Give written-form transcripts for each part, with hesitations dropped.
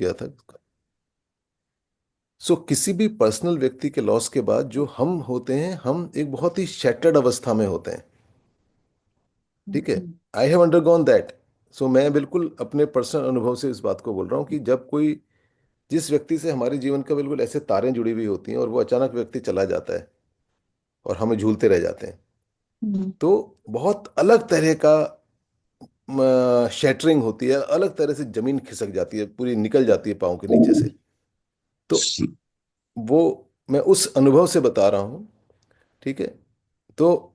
गया था। सो किसी भी पर्सनल व्यक्ति के लॉस के बाद जो हम होते हैं, हम एक बहुत ही शैटर्ड अवस्था में होते हैं। ठीक है। हम्म, आई हैव अंडरगॉन दैट। सो मैं बिल्कुल अपने पर्सनल अनुभव से इस बात को बोल रहा हूँ कि जब कोई, जिस व्यक्ति से हमारे जीवन का बिल्कुल ऐसे तारें जुड़ी हुई होती हैं और वो अचानक व्यक्ति चला जाता है और हमें झूलते रह जाते हैं, हम्म, तो बहुत अलग तरह का शैटरिंग होती है, अलग तरह से जमीन खिसक जाती है, पूरी निकल जाती है पाँव के नीचे से। तो वो मैं उस अनुभव से बता रहा हूँ। ठीक है। तो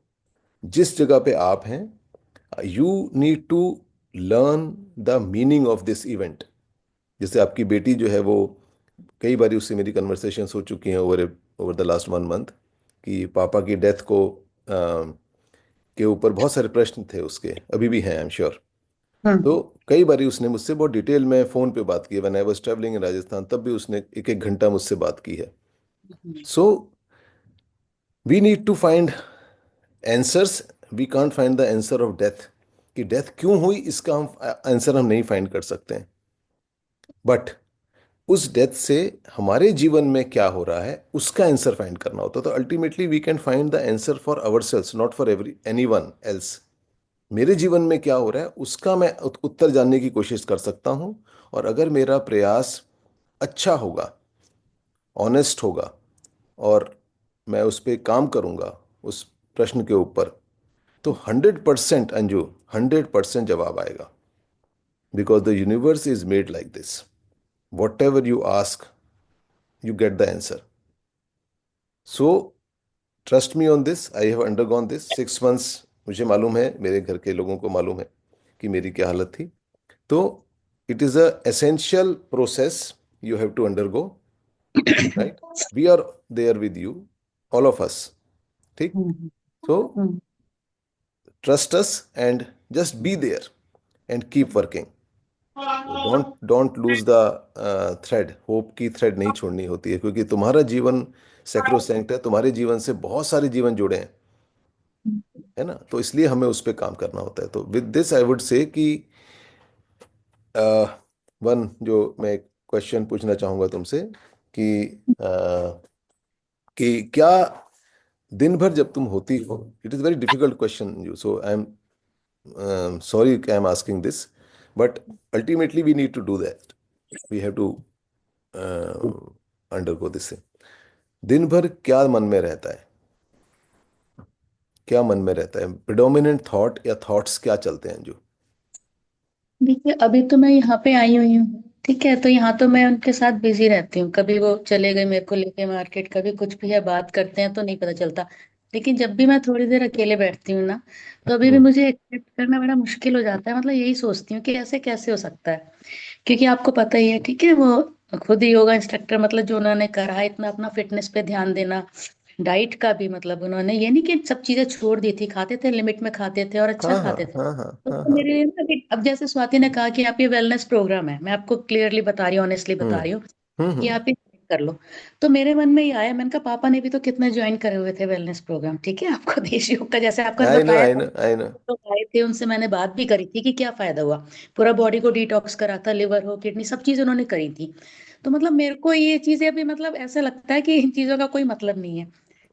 जिस जगह पे आप हैं, you need to learn the meaning of this event. जैसे आपकी बेटी जो है, वो कई बार उससे मेरी कन्वर्सेशंस हो चुकी हैं over over the last 1 month, कि पापा की डेथ को के ऊपर बहुत सारे प्रश्न थे उसके, अभी भी हैं, आई एम श्योर। हम्म, तो कई बार उसने मुझसे बहुत डिटेल में फ़ोन पे बात की है। When I was travelling in Rajasthan, तब भी उसने एक एक घंटा मुझसे बात की है। So we need to find answers. We can't find the answer of death, कि डेथ क्यों हुई इसका हम आंसर हम नहीं फाइंड कर सकते हैं। बट उस डेथ से हमारे जीवन में क्या हो रहा है उसका आंसर फाइंड करना होता है। तो ultimately we can find the answer for ourselves, not for every any one else. मेरे जीवन में क्या हो रहा है उसका मैं उत्तर जानने की कोशिश कर सकता हूं। और अगर मेरा प्रयास अच्छा होगा, ऑनेस्ट होगा, और मैं उस पर काम करूंगा, उस प्रश्न के ऊपर, तो 100% अंजू, 100% जवाब आएगा। Because the universe is made like this. What ever you ask, you get the answer. So trust me on this, I have undergone this 6 months. मुझे मालूम है, मेरे घर के लोगों को मालूम है कि मेरी क्या हालत थी। तो it is a essential process you have to undergo, right? We are there with you, all of us. ठीक। Hmm, so hmm, trust us and just be there and keep working. Don't don't lose the thread. Hope की thread नहीं छोड़नी होती है, क्योंकि तुम्हारा जीवन sacrosanct है, तुम्हारे जीवन से बहुत सारे जीवन जुड़े हैं, है ना? तो इसलिए हमें उस पर काम करना होता है। तो with this I would say कि वन, जो मैं एक क्वेश्चन पूछना चाहूंगा तुमसे, कि क्या दिन भर जब तुम होती हो, it is very difficult question you, so I am sorry I am asking this, but ultimately we need to do that. We have to undergo this. दिन भर क्या मन में रहता है? क्या मन में रहता है? प्रिडोमिनेंट थॉट या थॉट्स क्या चलते हैं जो? देखिए अभी तो मैं यहाँ पे आई हुई हूँ, ठीक है, तो यहाँ तो मैं उनके साथ बिजी रहती हूँ। कभी वो चले गए मेरे को लेके मार्केट, कभी कुछ भी है, बात करते हैं तो नहीं पता चलता। लेकिन जब भी मैं थोड़ी देर अकेले बैठती हूँ ना, तो अभी भी हम्म। मुझे एक्सेप्ट करना बड़ा मुश्किल हो जाता है। मतलब यही सोचती हूँ कि ऐसे कैसे हो सकता है। क्योंकि आपको पता ही है, ठीक है, वो खुद ही योगा इंस्ट्रक्टर, मतलब जो उन्होंने करा है इतना अपना फिटनेस पे ध्यान देना, डाइट का भी, मतलब उन्होंने ये नहीं कि सब चीजें छोड़ दी थी, खाते थे, लिमिट में खाते थे और अच्छा हाँ हाँ खाते थे। हाँ हाँ तो हाँ वो हाँ। मेरे लिए ना अब जैसे स्वाति ने कहा कि आप ये वेलनेस प्रोग्राम है, मैं आपको क्लियरली बता रही हूँ, ऑनेस्टली हम्म बता रही हूँ कि हम्म। आप ये कर लो। तो मेरे मन में ये आया, मैंने कहा पापा ने भी तो कितने ज्वाइन करे हुए थे वेलनेस प्रोग्राम, ठीक है, आपको देश योग का जैसे आपका आई नो बताया आई था। No I know. तो आए थे, उनसे मैंने बात भी करी थी कि क्या फायदा हुआ। पूरा बॉडी को डिटॉक्स करा था, लिवर हो, किडनी, सब चीजें उन्होंने करी थी। तो मतलब मेरे को ये चीजें अभी मतलब ऐसा लगता है कि इन चीजों का कोई मतलब नहीं है।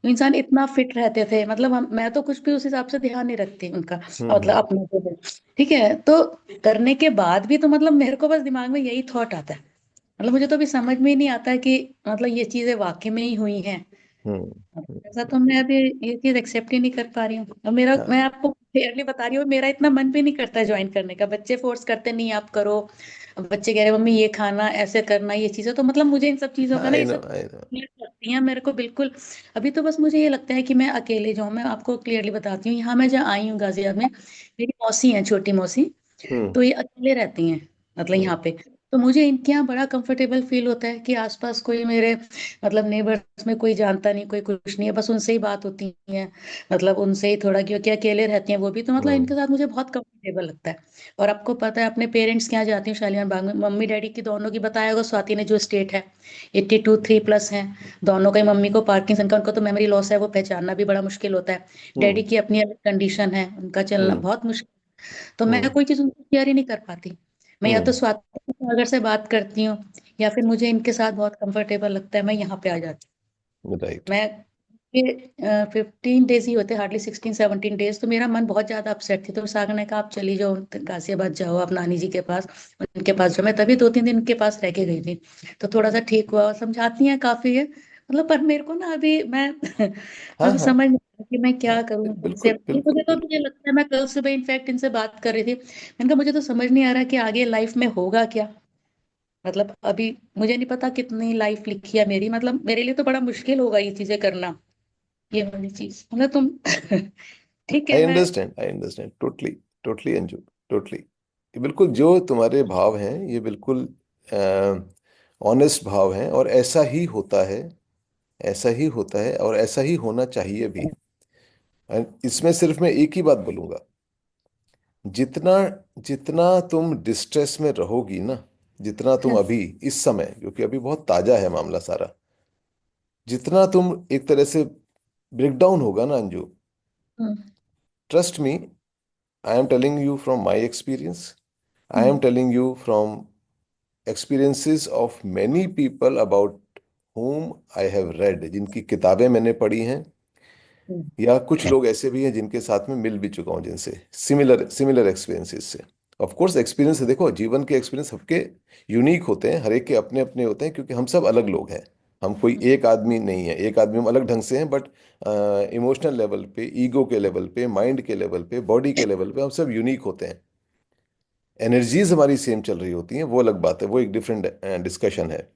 तो इंसान इतना फिट रहते थे, मतलब मैं तो कुछ भी उस हिसाब से ध्यान नहीं रखती उनका, मतलब हम्म। अपना जो है, ठीक है। तो करने के बाद भी तो मतलब मेरे को बस दिमाग में यही थॉट आता है। मतलब मुझे तो अभी समझ में ही नहीं आता है कि मतलब ये चीजें वाकई में ही हुई हैं। हम्म। ऐसा तो मैं अभी ये चीज एक्सेप्ट ही नहीं कर पा रही हूँ। और मेरा, मैं हाँ। आपको क्लियरली बता रही हूँ, मेरा इतना मन भी नहीं करता है ज्वाइन करने का। बच्चे फोर्स करते, नहीं आप करो। अब बच्चे कह रहे मम्मी ये खाना, ऐसे करना, ये चीजें, तो मतलब मुझे इन सब चीजों का ना, आई ये नो सब आई नो। clear लगती हैं मेरे को बिल्कुल। अभी तो बस मुझे ये लगता है कि मैं अकेले जाऊं। मैं आपको क्लियरली बताती हूँ, यहाँ मैं जहाँ आई हूँ गाजियाबाद में, मेरी मौसी है, छोटी मौसी। हम्म तो ये अकेले रहती हैं, मतलब हम्म यहाँ पे। तो मुझे इनके यहाँ बड़ा कंफर्टेबल फील होता है कि आसपास कोई मेरे, मतलब नेबर्स में कोई जानता नहीं, कोई कुछ नहीं है, बस उनसे ही बात होती है। मतलब उनसे ही थोड़ा, क्योंकि अकेले रहती हैं वो भी, तो मतलब हम्म इनके साथ मुझे बहुत कंफर्टेबल लगता है। और आपको पता है, अपने पेरेंट्स के यहाँ जाती हूँ शालीमार बाग में, मम्मी डैडी की दोनों की, बताया होगा स्वाति ने, जो स्टेट है 82 3+ है दोनों का ही। मम्मी को पार्किंसन का, उनको तो मेमोरी लॉस है, वो पहचानना भी बड़ा मुश्किल होता है। डैडी हम्म की अपनी अलग कंडीशन है, उनका चलना हम्म बहुत मुश्किल। तो मैं हम्म कोई चीज उनको शेयर ही नहीं कर पाती। मैं या तो हम्म स्वाति सागर से बात करती हूँ, या फिर मुझे इनके साथ बहुत कंफर्टेबल लगता है, मैं यहाँ पे आ जाती राइट। हूँ। मैं ये 15 डेज ही होते, हार्डली 16-17 डेज, तो मेरा मन बहुत ज्यादा अपसेट थी। तो सागर ने कहा आप चली जाओ गाजियाबाद, जाओ आप नानी जी के पास, उनके पास जाओ। मैं तभी 2-3 दिन उनके पास रह के गई थी, तो थोड़ा सा ठीक हुआ। समझाती हैं काफी है, मतलब पर मेरे को ना अभी मैं हाँ मुझे हाँ समझ नहीं आ रहा कि मैं हाँ, क्या करूँ इनसे। बिल्कुल बिल्कुल मुझे तो बिल्कुल। ये लगता है, मैं कल सुबह इनफैक्ट इनसे बात कर रही थी, मैंने कहा मुझे तो समझ नहीं आ रहा कि आगे लाइफ में होगा क्या। मतलब अभी मुझे नहीं पता कितनी लाइफ लिखी है मेरी, मतलब मेरे लिए तो बड़ा मुश्किल होगा ये चीजें करना, ये वाली चीज। मतलब तुम ठीक है, मैं I understand totally, totally Anju, totally. बिल्कुल जो तुम्हारे भाव हैं ये बिल्कुल ऑनेस्ट भाव हैं, और ऐसा ही होता है, ऐसा ही होता है और ऐसा ही होना चाहिए भी। And इसमें सिर्फ मैं एक ही बात बोलूंगा, जितना जितना तुम डिस्ट्रेस में रहोगी ना, जितना तुम अभी इस समय, क्योंकि अभी बहुत ताजा है मामला सारा, जितना तुम एक तरह से ब्रेकडाउन होगा ना Anju, hmm, trust me, I am telling you from my experience, I am hmm, telling you from experiences of many people about whom I have read, जिनकी किताबें मैंने पढ़ी हैं, हम्म, या कुछ लोग ऐसे भी हैं जिनके साथ में मिल भी चुका हूं, जिनसे सिमिलर सिमिलर एक्सपीरियंसेस से। ऑफ कोर्स एक्सपीरियंस देखो, जीवन के एक्सपीरियंस सबके यूनिक होते हैं, हर एक के अपने अपने होते हैं, क्योंकि हम सब अलग लोग हैं। हम कोई एक आदमी नहीं है, एक आदमी हम अलग ढंग से हैं, बट इमोशनल लेवल पे, ईगो के लेवल पे, माइंड के लेवल पे, बॉडी के लेवल पे हम सब यूनिक होते हैं। एनर्जीज हमारी सेम चल रही होती हैं, वो अलग बात है, वो एक डिफरेंट डिस्कशन है।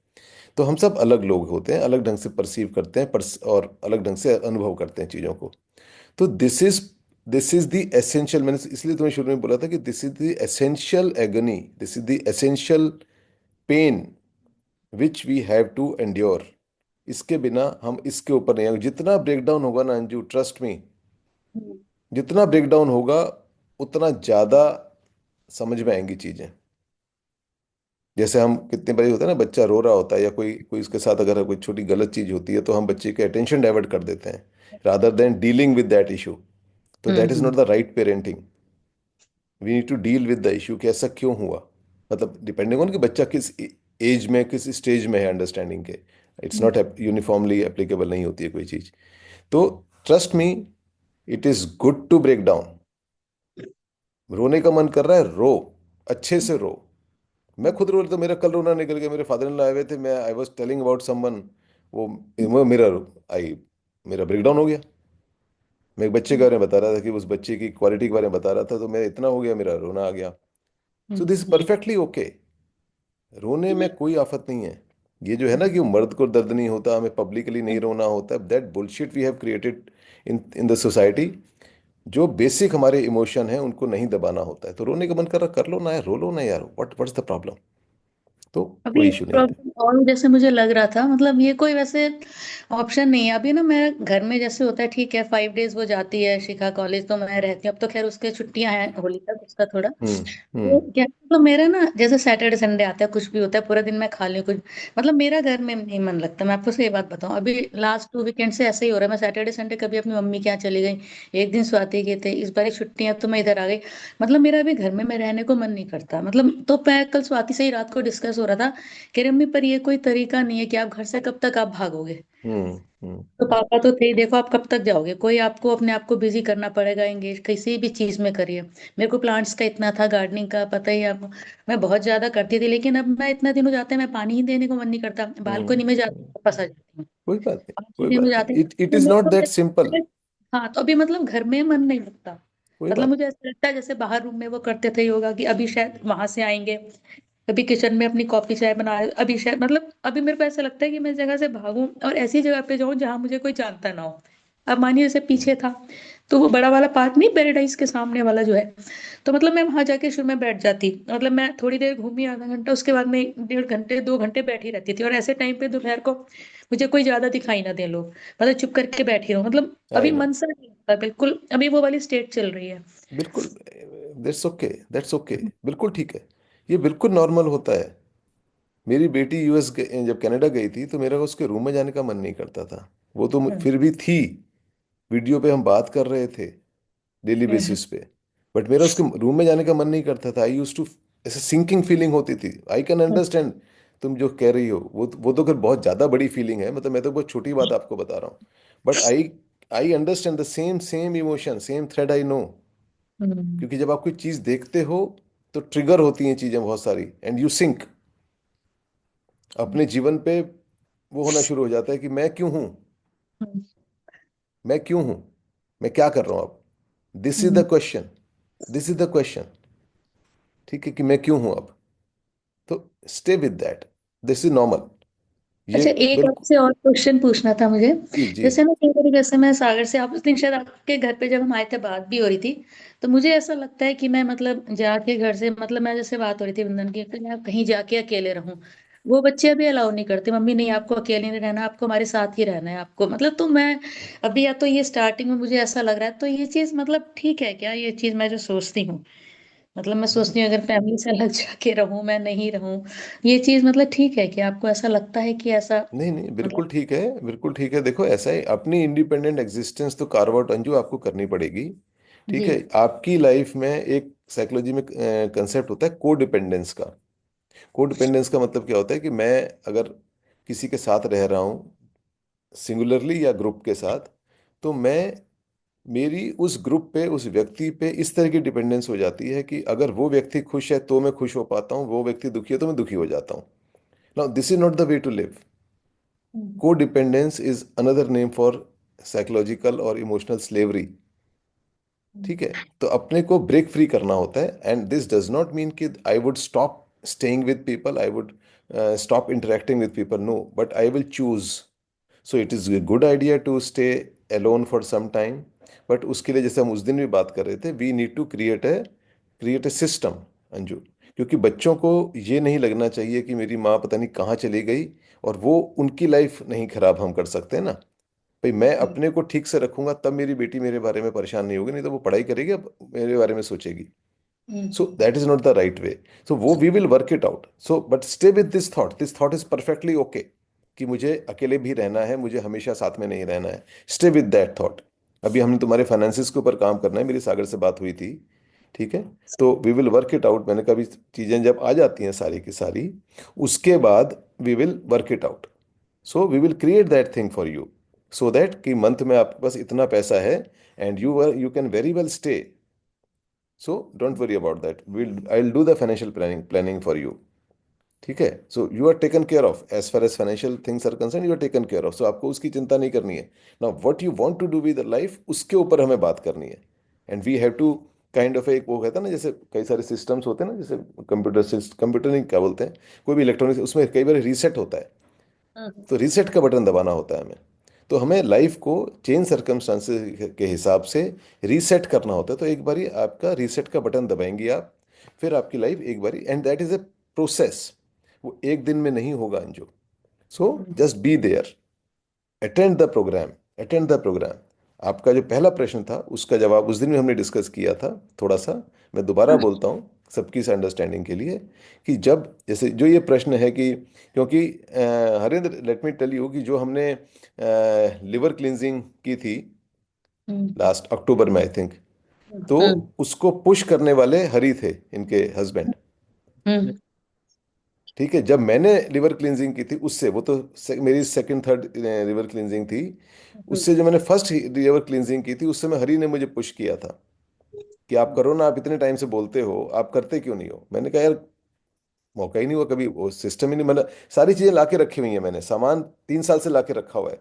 तो हम सब अलग लोग होते हैं, अलग ढंग से परसीव करते हैं, और अलग ढंग से अनुभव करते हैं चीज़ों को। तो दिस इज द एसेंशियल, मैंने इसलिए तुम्हें शुरू में बोला था कि this is the essential agony, this is the essential pain which we have to endure. इसके बिना हम इसके ऊपर नहीं आएंगे। जितना ब्रेकडाउन होगा ना अंजू, ट्रस्ट मी, हम्म, जितना ब्रेकडाउन होगा उतना ज़्यादा समझ में आएंगी चीज़ें। जैसे हम कितने बार होता है ना, बच्चा रो रहा होता है या कोई कोई उसके साथ अगर कोई छोटी गलत चीज होती है, तो हम बच्चे के अटेंशन डाइवर्ट कर देते हैं rather than dealing with that issue. तो that is hmm, not the right parenting. We need to deal with the issue कि ऐसा क्यों हुआ। मतलब डिपेंडिंग ऑन कि बच्चा किस एज में, किस स्टेज में है अंडरस्टैंडिंग के। It's hmm, not uniformly applicable नहीं होती है कोई चीज। तो trust me, it is good to break down. रोने का मन कर रहा है, रो, अच्छे से रो। मैं खुद रो, तो मेरा कल रोना निकल गया। मेरे फादर इन लॉ आए हुए थे, मैं I was telling about someone, वो मेरा आई मेरा ब्रेकडाउन हो गया। मैं एक बच्चे के बारे में बता रहा था कि उस बच्चे की क्वालिटी के बारे में बता रहा था, तो मैं इतना हो गया, मेरा रोना आ गया। सो दिस परफेक्टली ओके, रोने में कोई आफत नहीं है। ये जो है ना कि मर्द को दर्द नहीं होता, हमें पब्लिकली नहीं रोना होता, that bullshit we have created in in the society. जो बेसिक हमारे इमोशन है उनको नहीं दबाना होता है। तो रोने का मन कर रहा, कर लो ना यार, रो लो ना यार, व्हाट्स द प्रॉब्लम। तो अभी कोई एक इशू नहीं है। प्रॉब्लम और जैसे मुझे लग रहा था, मतलब ये कोई वैसे ऑप्शन नहीं है अभी ना। मेरे घर में जैसे होता है, ठीक है 5 डेज वो जाती है शिखा कॉलेज, तो मैं रहती हूँ। अब तो खैर उसके छुट्टियां हैं होली तक, उसका थोड़ा हम्म तो हम्म क्या, तो मेरा ना जैसे सैटरडे संडे आता है, कुछ भी होता है, पूरा दिन मैं खा लूँ कुछ, मतलब मेरा घर में नहीं मन लगता। मैं आपको सही बात बताऊं, अभी लास्ट 2 वीकेंड से ऐसे ही हो रहा है। मैं सैटरडे संडे कभी अपनी मम्मी के यहाँ चली गई, एक दिन स्वाति के थे, इस बार छुट्टियां तो मैं इधर आ गई। मतलब मेरा अभी घर में मैं रहने को मन नहीं करता। मतलब तो मैं कल स्वाति से ही रात को डिस्कस हो रहा था, कह रही मम्मी पर ये कोई तरीका नहीं है कि आप घर से कब तक आप भागोगे। हम्म हम्म तो पापा तो थे ही, देखो आप कब तक जाओगे, कोई आपको अपने आप को बिजी करना पड़ेगा, एंगेज किसी भी चीज में करिए। मेरे को प्लांट्स का इतना था, गार्डनिंग का पता ही है आपको, मैं बहुत ज्यादा करती थी। लेकिन अब मैं इतना दिन हो जाते हैं मैं पानी ही देने को मन नहीं करता, बालकोनी में जाती हम्म। हूँ फंसा जाती हूँ, कोई बात नहीं, पानी कोई देने में बात जाती नहीं, हूँ। इट तो इज नॉट मेरे दैट सिंपल। को हाँ, तो अभी मतलब घर में मन नहीं लगता। कोई मतलब बात मुझे ऐसा लगता है जैसे बाहर रूम में वो करते थे योगा, कि अभी शायद वहां से आएंगे, कभी किचन में अपनी कॉफी चाय बना रहे, अभी शायद, मतलब अभी मेरे को ऐसा लगता है कि मैं इस जगह से भागूं और ऐसी जगह पे जाऊं जहां मुझे कोई जानता ना हो। अब मानिए जैसे नहीं। पीछे था, तो वो बड़ा वाला पार्क नहीं, पैराडाइज के सामने वाला जो है, तो मतलब मैं वहां जाके शुरू में बैठ जाती, मतलब मैं थोड़ी देर घूमी आधा घंटा, उसके बाद मैं 1.5 घंटे 2 घंटे बैठी रहती थी। और ऐसे टाइम पे दोपहर को मुझे कोई ज्यादा दिखाई ना दे लोग, मतलब चुप करके बैठी रहूं। मतलब अभी आई नो। मन सा नहीं लगता बिल्कुल, अभी वो वाली स्टेट चल रही है। बिल्कुल, दैट्स ओके, दैट्स ओके, बिल्कुल ठीक है। ये बिल्कुल नॉर्मल होता है। मेरी बेटी यूएस जब कनाडा गई थी, तो मेरा उसके रूम में जाने का मन नहीं करता था। वो तो हम्म, फिर भी थी, वीडियो पे हम बात कर रहे थे डेली हम्म, बेसिस पे, बट मेरा उसके रूम में जाने का मन नहीं करता था। आई यूज टू, ऐसे सिंकिंग फीलिंग होती थी, आई कैन हम्म, अंडरस्टैंड। तुम जो कह रही हो वो तो फिर बहुत ज्यादा बड़ी फीलिंग है, मतलब मैं तो बहुत छोटी बात आपको बता रहा हूँ। But I I understand the same same emotion, same thread I know. Hmm, क्योंकि जब आप कोई चीज देखते हो तो ट्रिगर होती हैं चीजें बहुत सारी, एंड यू सिंक अपने जीवन पे। वो होना शुरू हो जाता है कि मैं क्यों हूं, हम्म, मैं क्यों हूं, मैं क्या कर रहा हूं अब। This is hmm. The question, this is the question. ठीक है, कि मैं क्यों हूं अब। तो stay with that, this is normal. ये अच्छा, एक बिल्कुल। आपसे और क्वेश्चन पूछना था मुझे। जी जी। जैसे ना कई बार, जैसे मैं सागर से, आप उस दिन शायद आपके घर पे जब हम आए थे बात भी हो रही थी, तो मुझे ऐसा लगता है कि मैं मतलब जाके घर से, मतलब मैं जैसे बात हो रही थी वंदन की कि मैं कहीं जाके अकेले रहूं, वो बच्चे अभी अलाउ नहीं करते, मम्मी नहीं आपको अकेले नहीं रहना, आपको हमारे साथ ही रहना है आपको, मतलब तो मैं अभी, या तो ये स्टार्टिंग में मुझे ऐसा लग रहा है, तो ये चीज मतलब ठीक है क्या, ये चीज मैं जो सोचती हूँ, मतलब मैं सोचती हूँ अगर फैमिली से अलग जाके रहूं, मैं नहीं रहूं, ये चीज मतलब ठीक है कि आपको ऐसा लगता है कि ऐसा नहीं नहीं, मतलब। बिल्कुल ठीक है, बिल्कुल ठीक है। देखो ऐसा है, अपनी इंडिपेंडेंट एग्जिस्टेंस तो कार्व आउट अंजू आपको करनी पड़ेगी। ठीक जी। है, आपकी लाइफ में एक साइकोलॉजी में कंसेप्ट होता है को डिपेंडेंस का। को डिपेंडेंस का मतलब क्या होता है कि मैं अगर किसी के साथ रह रहा हूँ, सिंगुलरली या ग्रुप के साथ, तो मैं, मेरी उस ग्रुप पे, उस व्यक्ति पे इस तरह की डिपेंडेंस हो जाती है कि अगर वो व्यक्ति खुश है तो मैं खुश हो पाता हूँ, वो व्यक्ति दुखी है तो मैं दुखी हो जाता हूँ। Now this is not the way to live. Hmm, codependence is another name for psychological और इमोशनल स्लेवरी। हम्म, ठीक है, तो अपने को ब्रेक फ्री करना होता है, and this does not mean कि I would stop staying with people, I would stop interacting with people, no, but I will choose. So it is a good idea to stay alone for some time. But उसके लिए, जैसे हम उस दिन भी बात कर रहे थे, we need to create a system, Anju. क्योंकि बच्चों को ये नहीं लगना चाहिए कि मेरी माँ पता नहीं कहाँ चली गई, और वो उनकी लाइफ नहीं खराब हम कर सकते हैं ना। भाई मैं जी। अपने को ठीक से रखूंगा तब मेरी बेटी मेरे बारे में परेशान नहीं होगी, नहीं तो वो पढ़ाई करेगी, अब मेरे बारे में सोचेगी। So hmm, that is not the right way. So वो we will work it out. So but stay with this thought is perfectly okay, कि मुझे अकेले भी रहना है, मुझे हमेशा साथ में नहीं रहना है। Stay with that thought. अभी हमने तुम्हारे फाइनेंसिस के ऊपर काम करना है, मेरी सागर से बात हुई थी। ठीक है, तो we will work it out. मैंने कहा भी चीज़ें जब आ जाती हैं सारी की सारी, उसके बाद we will work it out. So we will create that thing for you, so that कि मंथ में आपके पास इतना पैसा है, and you can very well stay. So don't worry about that, will I will do the financial planning for you. ठीक है, so you are taken care of as far as financial things are concern, you are taken care of. So आपको उसकी चिंता नहीं करनी है। Now what you want to do with life, उसके ऊपर हमें बात करनी है। And we have to kind of, एक वो कहता है ना, जैसे कई सारे सिस्टम्स होते हैं ना, जैसे कंप्यूटर नहीं, क्या बोलते हैं, कोई भी इलेक्ट्रॉनिक्स, उसमें कई बार रीसेट होता है। हम्म, तो रीसेट का बटन दबाना होता है हमें। तो हमें लाइफ को चेंज सर्कमस्टांसेस के हिसाब से रीसेट करना होता है। तो एक बारी आपका रीसेट का बटन दबाएंगे आप, फिर आपकी लाइफ एक बारी, and that is a process. वो एक दिन में नहीं होगा Anju. So hmm, just be there, attend the program, attend the program. आपका जो पहला प्रश्न था उसका जवाब उस दिन भी हमने डिस्कस किया था थोड़ा सा। मैं दोबारा हाँ, बोलता हूँ सबकी से अंडरस्टैंडिंग के लिए, कि जब, जैसे जो ये प्रश्न है कि, क्योंकि Harendra, let me tell you कि जो हमने लिवर क्लिनजिंग की थी हम्म, लास्ट अक्टूबर में आई थिंक, तो हम्म, उसको पुश करने वाले हरी थे, इनके हस्बैंड। हम्म, ठीक है, जब मैंने लिवर क्लींजिंग की थी उससे, वो तो मेरी सेकंड थर्ड लिवर क्लींजिंग थी, हम्म, उससे जो मैंने फर्स्ट लिवर क्लींजिंग की थी, उस समय हरी ने मुझे पुश किया था कि आप करो ना, आप इतने टाइम से बोलते हो, आप करते क्यों नहीं हो। मैंने कहा यार, मौका ही नहीं हुआ कभी, वो सिस्टम ही नहीं, मैंने सारी चीजें ला के रखी हुई है, मैंने सामान 3 साल से ला के रखा हुआ है,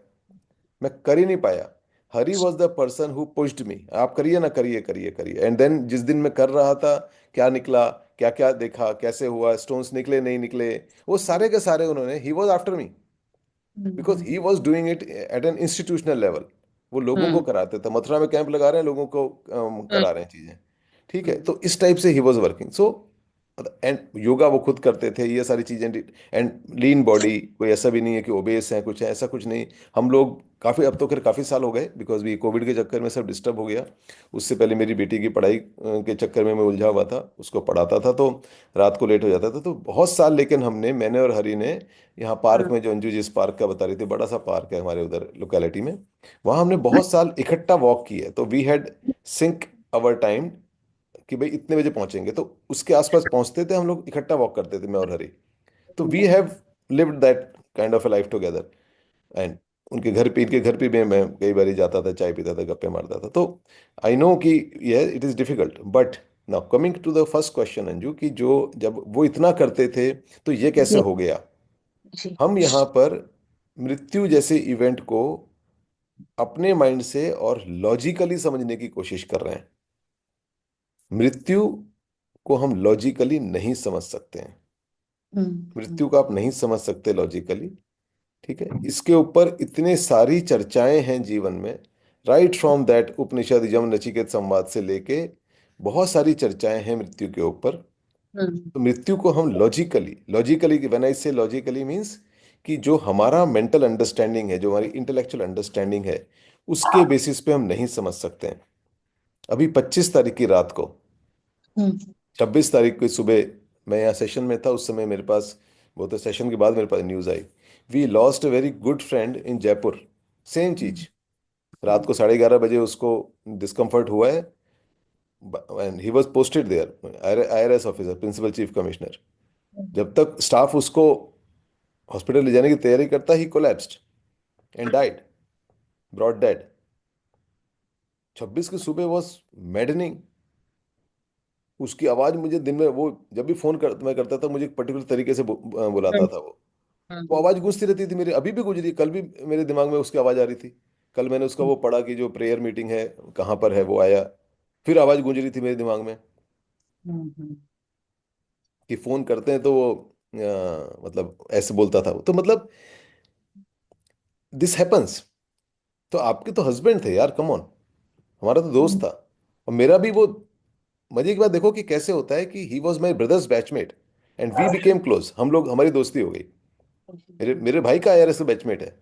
मैं कर ही नहीं पाया। Hari was the person who pushed me, आप करिए ना, करिए करिए करिए। एंड देन जिस दिन मैं कर रहा था, क्या निकला, क्या क्या देखा, कैसे हुआ, स्टोन्स निकले नहीं निकले, वो सारे के सारे उन्होंने, he was after me, because he was doing it at an institutional level. वो लोगों को हम्म, कराते थे, मथुरा में कैंप लगा रहे हैं, लोगों को हम्म, करा रहे हैं चीजें। ठीक है, हम्म, तो इस टाइप से he was working. So and yoga वो खुद करते थे, ये सारी चीजें, एंड लीन बॉडी, कोई ऐसा भी नहीं है कि ओबेस है, कुछ है ऐसा कुछ नहीं। हम लोग काफी, अब तो खैर काफी साल हो गए, बिकॉज भी कोविड के चक्कर में सब डिस्टर्ब हो गया। उससे पहले मेरी बेटी की पढ़ाई के चक्कर में मैं उलझा हुआ था, उसको पढ़ाता था, तो रात को लेट हो जाता था, तो बहुत साल, लेकिन हमने, मैंने और हरी ने, यहाँ पार्क हाँ, में, जो अंजू जिस पार्क का बता रही थी, बड़ा सा पार्क है हमारे उधर लोकेलिटी में, वहाँ हमने बहुत साल इकट्ठा वॉक किए। तो we had sync our time कि भाई इतने बजे पहुंचेंगे, तो उसके आसपास पहुंचते थे हम लोग, इकट्ठा वॉक करते थे मैं और हरी। तो we have lived that kind of a life together. And उनके घर पे, इनके घर पे भी मैं कई बार जाता था, चाय पीता था, गप्पे मारता था। तो आई नो कि ये it is difficult, but now coming to the first question Anju, कि जो जब वो इतना करते थे तो ये कैसे जी। हो गया। जी। हम यहाँ पर मृत्यु जैसे इवेंट को अपने माइंड से और लॉजिकली समझने की कोशिश कर रहे हैं। मृत्यु को हम लॉजिकली नहीं समझ सकते हैं। हम्म। मृत्यु को आप नहीं समझ सकते लॉजिकली। ठीक है, इसके ऊपर इतने सारी चर्चाएं हैं जीवन में। राइट फ्रॉम दैट उपनिषद यम नचिकेत संवाद से लेके बहुत सारी चर्चाएं हैं मृत्यु के ऊपर। हम्म। तो मृत्यु को हम लॉजिकली, व्हेन आई से लॉजिकली मीन्स कि जो हमारा मेंटल अंडरस्टैंडिंग है, जो हमारी इंटेलेक्चुअल अंडरस्टैंडिंग है, उसके बेसिस पे हम नहीं समझ सकते हैं। अभी 25 तारीख की रात को, हम्म। 26 तारीख की सुबह, मैं यहाँ सेशन में था उस समय, मेरे पास, वो तो सेशन के बाद मेरे पास न्यूज़ आई, we lost a very good friend in Jaipur. Same चीज, रात को 11:30 बजे उसको डिस्कम्फर्ट हुआ है, and he was posted there, IRS officer, principal chief commissioner. जब तक स्टाफ उसको हॉस्पिटल ले जाने की तैयारी करता, he collapsed and died, brought dead. 26 की सुबह वॉज मैडनिंग। उसकी आवाज मुझे दिन में, वो जब भी फोन मैं करता था, मुझे एक पर्टिकुलर तरीके से बुलाता था वो हम्म। आवाज गूंजती रहती थी मेरी, अभी भी गुजरी, कल भी मेरे दिमाग में उसकी आवाज आ रही थी। कल मैंने उसका वो पढ़ा कि जो प्रेयर मीटिंग है कहाँ पर है, वो आया, फिर आवाज गूंज रही थी मेरे दिमाग में हम्म। कि फोन करते हैं तो वो मतलब ऐसे बोलता था वो। तो मतलब दिस हैपन्स। तो आपके तो हस्बैंड थे यार, कम ऑन, हमारा तो दोस्त था। और मेरा भी वो, मजे की बात देखो कि कैसे होता है कि he was my brother's batchmate and we became close, हम लोग, हमारी दोस्ती हो गई। मेरे मेरे भाई का आईआरएस बैचमेट है,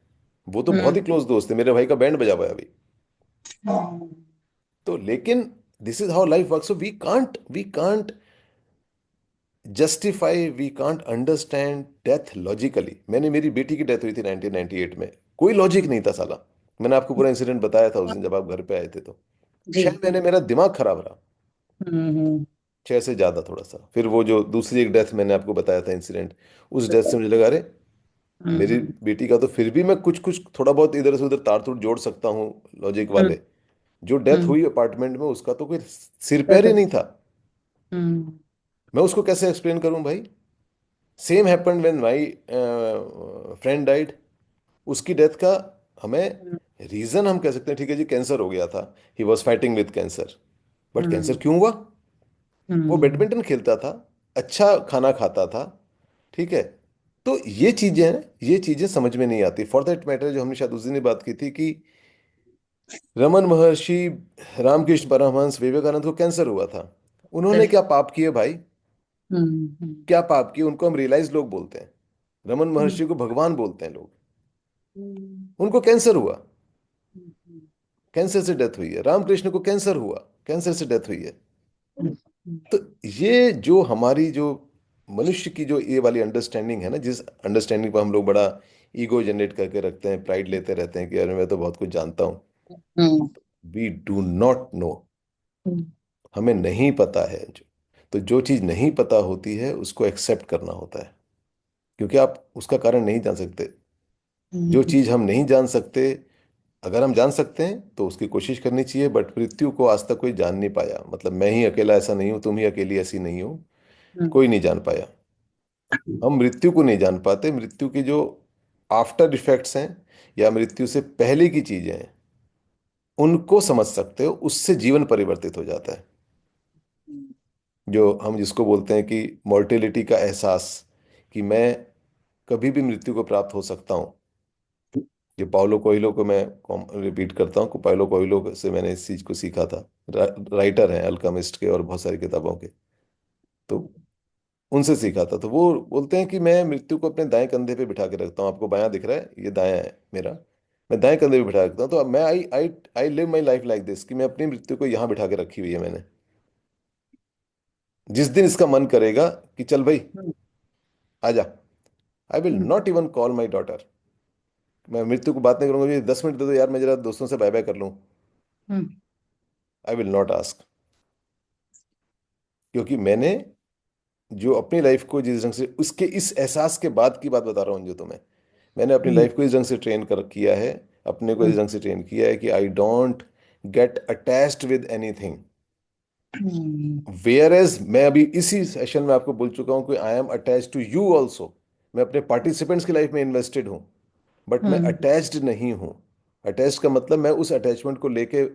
वो तो बहुत ही क्लोज दोस्त है, मेरे भाई का बैंड बजा हुआ है अभी। हम्म। तो लेकिन this is how life work, so we can't justify, we can't understand death logically. मैंने, मेरी बेटी की डेथ हुई थी 1998 में, कोई लॉजिक नहीं था साला। मैंने आपको पूरा इंसिडेंट बताया था उस दिन जब आप घर पे आए थे। तो जी। 6 महीने मेरा दिमाग खराब रहा, हम्म। 6 से ज्यादा थोड़ा सा। फिर वो जो दूसरी एक डेथ मैंने आपको बताया था इंसिडेंट, उस डेथ से मुझे लगा, अरे मेरी हम्म। बेटी का तो फिर भी मैं कुछ कुछ थोड़ा बहुत इधर से उधर तार तूर जोड़ सकता हूँ लॉजिक हम्म। वाले। जो डेथ हम्म। हुई अपार्टमेंट में, उसका तो कोई सिर पैर ही हम्म। नहीं था। हम्म। मैं उसको कैसे एक्सप्लेन करूं भाई। Same happened when my friend died. उसकी डेथ का हमें रीजन हम कह सकते हैं, ठीक है जी, कैंसर हो गया था, he was fighting with cancer. But cancer क्यों हुआ? वो हम्म। बैडमिंटन खेलता था, अच्छा खाना खाता था, ठीक है। तो ये चीजें हैं, ये चीजें समझ में नहीं आती। फॉर दैट मैटर, जो हमने शायद उस दिन ही बात की थी कि रमन महर्षि, रामकृष्ण परमहंस, विवेकानंद को कैंसर हुआ था, उन्होंने क्या पाप किए भाई? हम्म। क्या पाप किए? उनको हम रियलाइज लोग बोलते हैं, रमन हम्म। महर्षि को भगवान बोलते हैं लोग। हम्म। उनको कैंसर हुआ, हम्म। कैंसर से डेथ हुई है। रामकृष्ण को कैंसर हुआ, कैंसर से डेथ हुई है। हम्म। तो ये जो हमारी जो मनुष्य की जो ये वाली अंडरस्टैंडिंग है ना, जिस अंडरस्टैंडिंग पर हम लोग बड़ा ईगो जनरेट करके रखते हैं, प्राइड लेते रहते हैं कि अरे मैं तो बहुत कुछ जानता हूँ। हम्म। वी डू नॉट नो, हम्म। हमें नहीं पता है जो। तो जो चीज़ नहीं पता होती है उसको एक्सेप्ट करना होता है, क्योंकि आप उसका कारण नहीं जान सकते। जो हम्म। चीज़ हम नहीं जान सकते, अगर हम जान सकते हैं तो उसकी कोशिश करनी चाहिए। बट मृत्यु को आज तक कोई जान नहीं पाया, मतलब मैं ही अकेला ऐसा नहीं हूं, तुम ही अकेली ऐसी नहीं हो, कोई नहीं जान पाया। हम मृत्यु को नहीं जान पाते। मृत्यु की जो आफ्टर इफेक्ट्स हैं या मृत्यु से पहले की चीजें हैं, उनको समझ सकते हो, उससे जीवन परिवर्तित हो जाता है। जो हम जिसको बोलते हैं कि मॉर्टेलिटी का एहसास, कि मैं कभी भी मृत्यु को प्राप्त हो सकता हूँ। ये पाउलो कोयलो को मैं रिपीट करता हूँ, पाउलो कोयलो से मैंने इस चीज को सीखा था। राइटर हैं अल्केमिस्ट के और बहुत सारी किताबों के। तो उनसे सीखा था। तो वो बोलते हैं कि मैं मृत्यु को अपने दाएं कंधे पे बिठा के रखता हूँ, आपको बायां दिख रहा है, ये दायां है मेरा, मैं दाएं कंधे पे बिठा के रखता हूँ। तो अब मैं I I I live my life like this, कि मैं अपनी मृत्यु को यहाँ बिठा के रखी हुई है मैंने। जिस दिन इसका मन करेगा कि चल भाई आजा, I will not even call my daughter. मैं मृत्यु को बात नहीं करूंगा, मुझे 10 मिनट दे दो यार, मैं जरा दोस्तों से बाय बाय कर लूं। हम्म। आई विल नॉट आस्क, क्योंकि मैंने जो अपनी लाइफ को जिस ढंग से, उसके इस एहसास के बाद की बात बता रहा हूँ जो तुम्हें, मैंने अपनी हम्म, लाइफ को इस ढंग से ट्रेन कर किया है, अपने को इस हम्म, ढंग से ट्रेन किया है कि I don't get attached with anything. Hmm, whereas मैं अभी इसी सेशन में आपको बोल चुका हूं कि I am attached to you also. मैं अपने पार्टिसिपेंट्स की लाइफ में इन्वेस्टेड हूं, बट मैं हम्म, अटैच्ड नहीं हूं। अटैच्ड का मतलब मैं उस अटैचमेंट को लेके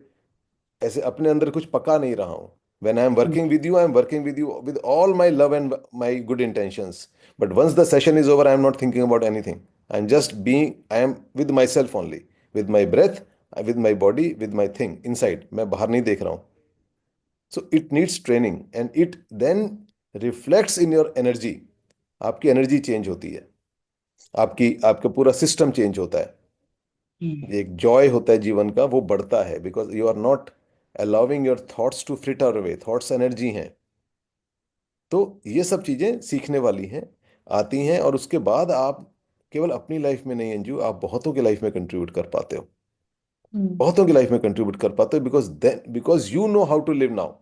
ऐसे अपने अंदर कुछ पका नहीं रहा हूं। When I am hmm, working with you, I am working with you with all my love and my good intentions, but once the session is over I am not thinking about anything. I am just being, I am with my self only, with my breath, with my body, with my thing inside. मैं बाहर नहीं देख रहा हूं। So it needs training and it then reflects in your energy. आपकी energy change होती है, आपकी आपका पूरा सिस्टम चेंज होता है। हम्म, एक जॉय होता है जीवन का, वो बढ़ता है, because you are not allowing your thoughts to flitter away. Thoughts energy हैं। तो ये सब चीजें सीखने वाली हैं, आती हैं, और उसके बाद आप केवल अपनी लाइफ में नहीं अंजू, आप बहुतों की लाइफ में कंट्रीब्यूट कर पाते हो। हम्म, बहुतों की लाइफ में कंट्रीब्यूट कर पाते हो, because then because you know how to live now.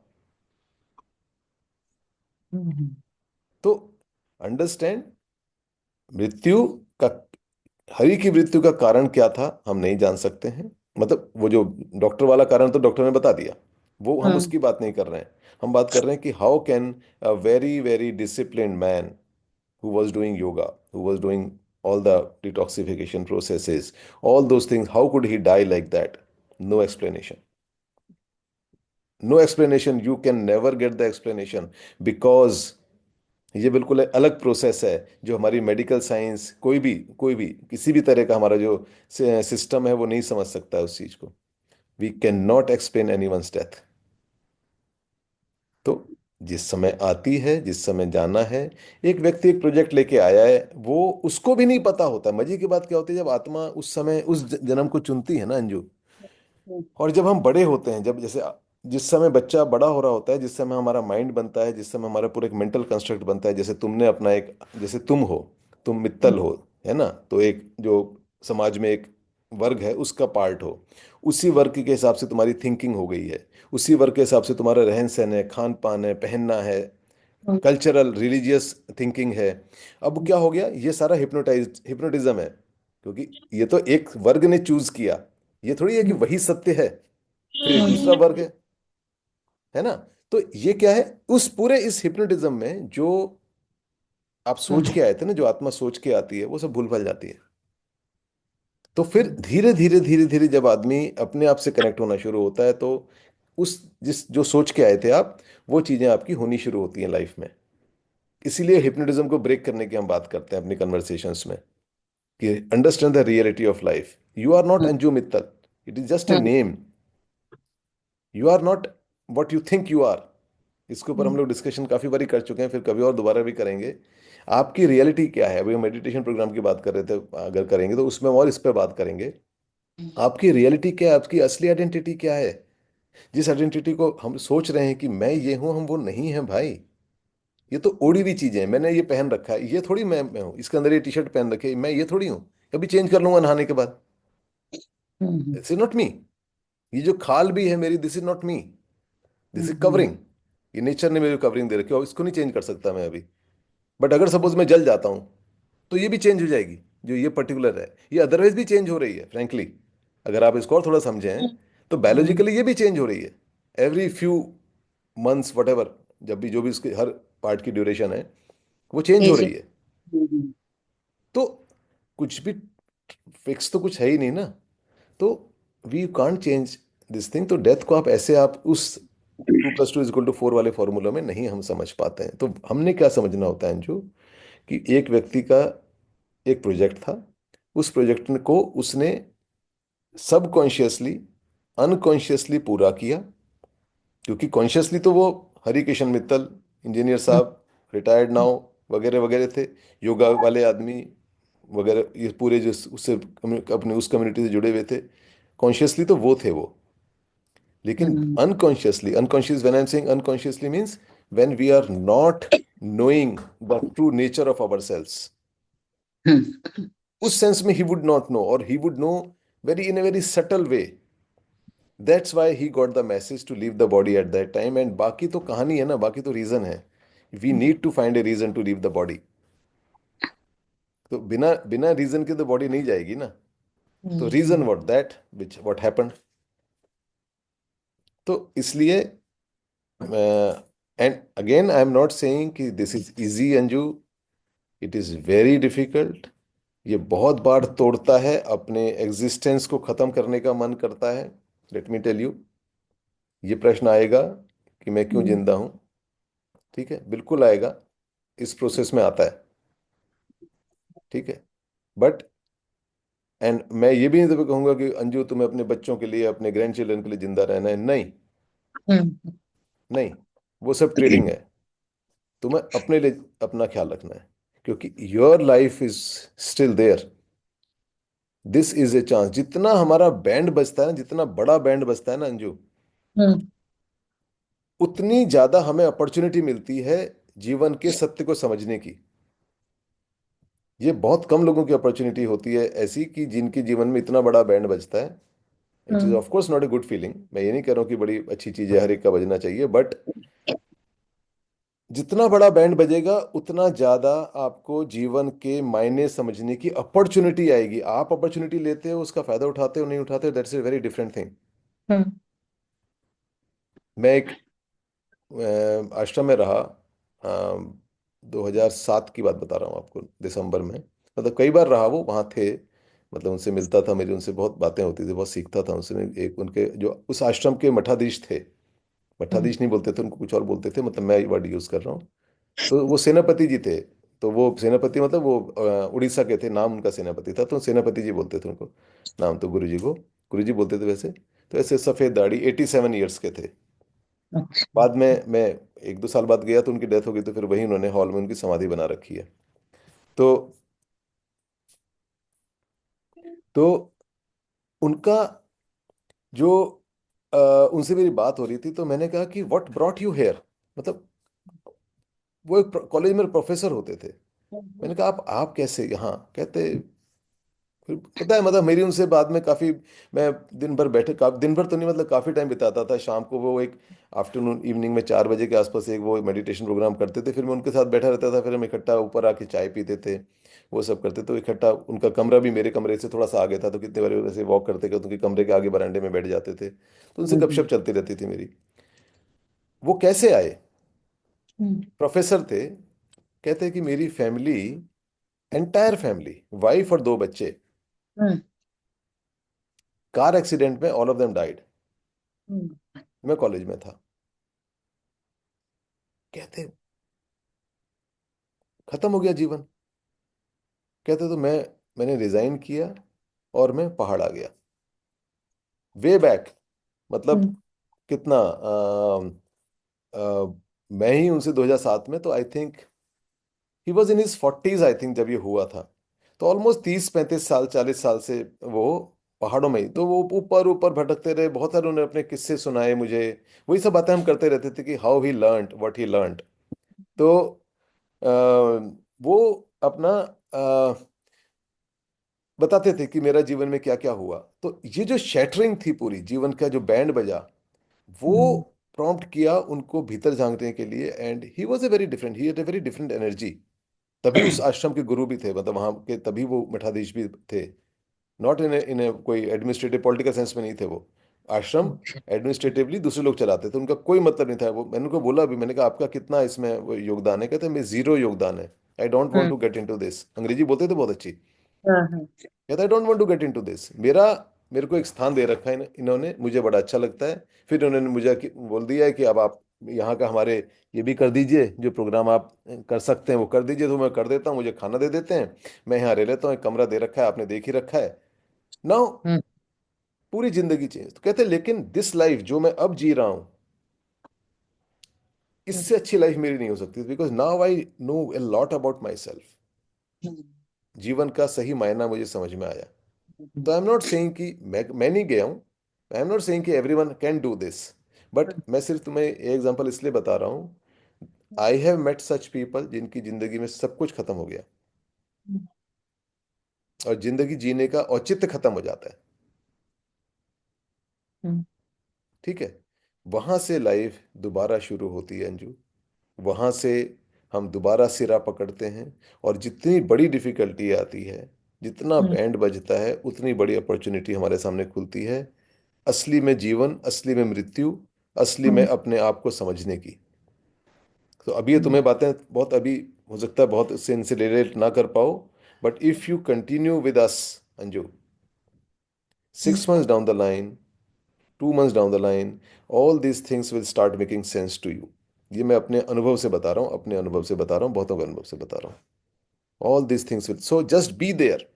Hmm, तो अंडरस्टैंड, मृत्यु का, हरि की मृत्यु का कारण क्या था हम नहीं जान सकते हैं। मतलब वो जो डॉक्टर वाला कारण तो डॉक्टर ने बता दिया, वो हम हाँ, उसकी बात नहीं कर रहे हैं। हम बात कर रहे हैं कि how can a very very disciplined man who was doing yoga, who was doing all the detoxification processes, all those things, how could he die like that? No explanation. No explanation. You can never get the explanation because ये बिल्कुल एक अलग process है, जो हमारी medical science, कोई भी किसी भी तरह का हमारा जो सिस्टम है वो नहीं समझ सकता है उस चीज को। We can not explain anyone's death. तो जिस समय आती है, जिस समय जाना है, एक व्यक्ति एक प्रोजेक्ट लेके आया है, वो उसको भी नहीं पता होता। मजे की बात क्या होती है, जब आत्मा उस समय उस जन्म को चुनती है ना अंजू, हम्म, और जब हम बड़े होते हैं, जब जैसे जिस समय बच्चा बड़ा हो रहा होता है, जिस समय हमारा माइंड बनता है, जिस समय हमारा पूरा एक मेंटल कंस्ट्रक्ट बनता है, जैसे तुमने अपना एक, जैसे तुम हो, तुम मित्तल हो, है ना, तो एक जो समाज में एक वर्ग है उसका पार्ट हो, उसी वर्ग के हिसाब से तुम्हारी थिंकिंग हो गई है, उसी वर्ग के हिसाब से तुम्हारा रहन सहन है, खान पान है, पहनना है, कल्चरल रिलीजियस थिंकिंग है। अब क्या हो गया, ये सारा हिप्नोटिज्म है, क्योंकि ये तो एक वर्ग ने चूज किया। ये थोड़ी है कि वही सत्य है, फिर एक दूसरा वर्ग है ना। तो ये क्या है, उस पूरे इस हिप्नोटिज्म में जो आप सोच के आए थे ना, जो आत्मा सोच के आती है, वो सब भूल भाल जाती है। तो फिर धीरे धीरे धीरे धीरे जब आदमी अपने आप से कनेक्ट होना शुरू होता है, तो उस जिस जो सोच के आए थे आप, वो चीजें आपकी होनी शुरू होती हैं लाइफ में। इसीलिए हिप्नोटिज्म को ब्रेक करने की हम बात करते हैं अपनी कन्वर्सेशंस में, कि understand the reality of life. You are not Anju Mittal, it is just a name. You are not what you think you are. इसके ऊपर हम लोग डिस्कशन काफी बारी कर चुके हैं, फिर कभी और दोबारा भी करेंगे। आपकी रियलिटी क्या है, अभी हम मेडिटेशन प्रोग्राम की बात कर रहे थे, अगर करेंगे तो उसमें हम और इस पे बात करेंगे। आपकी रियलिटी क्या है, आपकी असली आइडेंटिटी क्या है। जिस आइडेंटिटी को हम सोच रहे हैं कि मैं ये हूं, हम वो नहीं है भाई। ये तो ओढ़ी हुई चीजें हैं, मैंने ये पहन रखा है, ये थोड़ी मैं हूँ। इसके अंदर ये टी शर्ट पहन रखी है, मैं ये थोड़ी हूँ। कभी चेंज कर लूंगा नहाने के बाद। This is not me. ये जो खाल भी है मेरी, this is not me, this is covering. ये नेचर ने मेरी कवरिंग दे रखी है, और इसको नहीं चेंज कर सकता मैं अभी। बट अगर सपोज मैं जल जाता हूँ, तो ये भी चेंज हो जाएगी। जो ये पर्टिकुलर है, ये अदरवाइज भी चेंज हो रही है फ्रैंकली। अगर आप इसको और थोड़ा समझें, तो बायोलॉजिकली ये भी चेंज हो रही है। Every few months what ever, जब भी जो भी उसके हर पार्ट की ड्यूरेशन है, वो चेंज हो एज। रही है। तो कुछ भी फिक्स तो कुछ है ही नहीं ना। तो we can't change this thing. तो डेथ को आप ऐसे, आप उस 2+2=4 वाले फॉर्मूला में नहीं हम समझ पाते हैं। तो हमने क्या समझना होता है अंशु, कि एक व्यक्ति का एक प्रोजेक्ट था, उस प्रोजेक्ट को उसने सबकॉन्शियसली, अनकॉन्शियसली पूरा किया। क्योंकि कॉन्शियसली तो वो हरिकिशन मित्तल, इंजीनियर साहब, रिटायर्ड नाउ, वगैरह वगैरह थे, योगा वाले आदमी वगैरह, ये पूरे जो उससे अपने उस कम्युनिटी से जुड़े हुए थे, कॉन्शियसली तो वो थे वो। लेकिन unconsciously, unconscious when I am saying unconsciously means when we are not knowing the true nature of ourselves, उस सेंस में ही वुड नॉट नो, और he would know very in a very subtle way. That's why he got the message to leave the body at that time. And बाकी तो कहानी है ना, बाकी तो रीजन है we need to find a reason to leave the body. तो बिना बिना रीजन के तो बॉडी नहीं जाएगी ना। तो reason what that which what happened. तो इसलिए and again I am not saying कि this is easy Anju, it is very difficult. ये बहुत बार तोड़ता है, अपने एग्जिस्टेंस को खत्म करने का मन करता है। लेट मी टेल यू, ये प्रश्न आएगा कि मैं क्यों जिंदा हूं। ठीक है, बिल्कुल आएगा, इस प्रोसेस में आता है। ठीक है, बट एंड मैं ये भी नहीं तो कहूंगा कि अंजू तुम्हें अपने बच्चों के लिए, अपने ग्रैंड चिल्ड्रन के लिए जिंदा रहना है, नहीं। नहीं, वो सब ट्रेडिंग है। तुम्हें अपने लिए अपना ख्याल रखना है, क्योंकि your life is still there. This is a chance. जितना हमारा बैंड बजता है ना, जितना बड़ा बैंड बजता है ना अंजू, उतनी ज्यादा हमें अपॉर्चुनिटी मिलती है जीवन के सत्य को समझने की। ये बहुत कम लोगों की अपॉर्चुनिटी होती है ऐसी कि जिनके जीवन में इतना बड़ा बैंड बजता है। It is of course not a good feeling, मैं ये नहीं कह रहा हूँ कि बड़ी अच्छी चीज है, हर एक का बजना चाहिए, बट जितना बड़ा बैंड बजेगा उतना ज्यादा आपको जीवन के मायने समझने की अपॉर्चुनिटी आएगी। आप अपॉर्चुनिटी लेते हो, उसका फायदा उठाते हो नहीं उठाते हो, that's a very different thing. मैं एक आश्रम में रहा, 2007 की बात बता रहा हूँ आपको, दिसंबर में। मतलब कई बार रहा, वो वहाँ थे, मतलब उनसे मिलता था, मेरी उनसे बहुत बातें होती थी, बहुत सीखता था उनसे। एक उनके जो उस आश्रम के मठाधीश थे, मठाधीश नहीं बोलते थे उनको, कुछ और बोलते थे, मतलब मैं वर्ड यूज़ कर रहा हूँ। तो वो सेनापति जी थे। तो वो सेनापति मतलब वो उड़ीसा के थे, नाम उनका सेनापति था, तो सेनापति जी बोलते थे उनको। नाम तो गुरु जी को गुरु जी बोलते थे वैसे। तो ऐसे सफ़ेद दाढ़ी, 87 ईयर्स के थे। बाद में मैं 1-2 साल बाद गया तो उनकी डेथ हो गई, तो फिर वहीं उन्होंने हॉल में उनकी समाधि बना रखी है। तो तो उनका जो अ, उनसे मेरी बात हो रही थी, तो मैंने कहा कि व्हाट ब्रॉट यू हेयर। मतलब वो एक कॉलेज में प्रोफेसर होते थे। मैंने कहा आप कैसे यहाँ, कहते फिर पता है, मतलब मेरी उनसे बाद में काफ़ी, मैं दिन भर बैठे, दिन भर तो नहीं, मतलब काफ़ी टाइम बिताता था। शाम को वो एक आफ्टरनून इवनिंग में 4 बजे के आसपास एक वो मेडिटेशन प्रोग्राम करते थे, फिर मैं उनके साथ बैठा रहता था, फिर हम इकट्ठा ऊपर आके चाय पीते थे, वो सब करते। तो इकट्ठा, उनका कमरा भी मेरे कमरे से थोड़ा सा आगे था, तो कितने बार ऐसे वॉक करते करते उनके कमरे के आगे बरामदे में बैठ जाते थे, तो उनसे गपशप चलती रहती थी मेरी। वो कैसे आए, प्रोफेसर थे। कहते कि मेरी फैमिली, एंटायर फैमिली, वाइफ और 2 बच्चे, कार एक्सीडेंट में ऑल ऑफ देम डाइड। मैं कॉलेज में था। कहते खत्म हो गया जीवन। कहते तो मैंने रिजाइन किया और मैं पहाड़ आ गया, वे बैक। मतलब कितना मैं ही उनसे 2007 में, तो I think he was in his 40s I think जब ये हुआ था। तो ऑलमोस्ट 30-35 साल, 40 साल से वो पहाड़ों में ही, तो वो ऊपर ऊपर भटकते रहे। बहुत सारे उन्होंने अपने किस्से सुनाए मुझे, वही सब बातें हम करते रहते थे कि how he learned what he learned. तो अ, वो अपना बताते थे कि मेरा जीवन में क्या क्या हुआ। तो ये जो शैटरिंग थी, पूरी जीवन का जो बैंड बजा, वो प्रॉम्प्ट किया उनको भीतर झांकने के लिए। And he was a very different, he had a very different energy. तभी उस आश्रम के गुरु भी थे, मतलब वहां के, तभी वो मठाधीश भी थे। नॉट इन कोई एडमिनिस्ट्रेटिव पॉलिटिकल सेंस में नहीं थे वो। आश्रम एडमिनिस्ट्रेटिवली दूसरे लोग चलाते थे, उनका कोई मतलब नहीं था। वो मैंने उनको बोला भी, मैंने कहा आपका कितना इसमें वो योगदान है। कहते मैं जीरो योगदान है, I don't want to get into this. अंग्रेजी बोलते थे बहुत अच्छी। कहता I don't want to get into this. मेरे को एक स्थान दे रखा है इन्होंने, मुझे बड़ा अच्छा लगता है। फिर उन्होंने मुझे बोल दिया है कि अब आप यहाँ का हमारे ये भी कर दीजिए, जो प्रोग्राम आप कर सकते हैं वो कर दीजिए। तो मैं कर देता हूँ, मुझे खाना दे देते हैं, मैं यहाँ रह लेता हूँ, एक कमरा दे रखा है, आपने देख ही रखा है। नाउ पूरी जिंदगी चेंज। तो कहते लेकिन दिस लाइफ जो मैं अब जी रहा हूँ, इससे अच्छी लाइफ मेरी नहीं हो सकती, because now I know a lot about my self. जीवन का सही मायना मुझे समझ में आया। तो आई एम नॉट सेइंग कि मैं नहीं गया हूँ, आई एम नॉट सेइंग कि everyone can do this, but मैं सिर्फ तुम्हें ये एग्जांपल इसलिए बता रहा हूँ। I have met such people जिनकी जिंदगी में सब कुछ खत्म हो गया, और जिंदगी जीने का औचित्य खत्म हो जाता है। ठीक है, वहां से लाइफ दोबारा शुरू होती है अंजू। वहां से हम दोबारा सिरा पकड़ते हैं, और जितनी बड़ी डिफिकल्टी आती है, जितना हम्म, बैंड बजता है, उतनी बड़ी अपॉर्चुनिटी हमारे सामने खुलती है, असली में जीवन, असली में मृत्यु, असली में हम्म, अपने आप को समझने की। तो अभी ये हम्म, तुम्हें बातें बहुत, अभी हो सकता है बहुत इससे इनसे रिलेट ना कर पाओ, but if you continue with us Anju, hmm, 6 months down the line, 2 months down the line, all these things will start making sense to you. ये मैं अपने अनुभव से बता रहा हूँ, अपने अनुभव से बता रहा हूँ, बहुतों के अनुभव से बता रहा हूँ। All these things will, so just be there,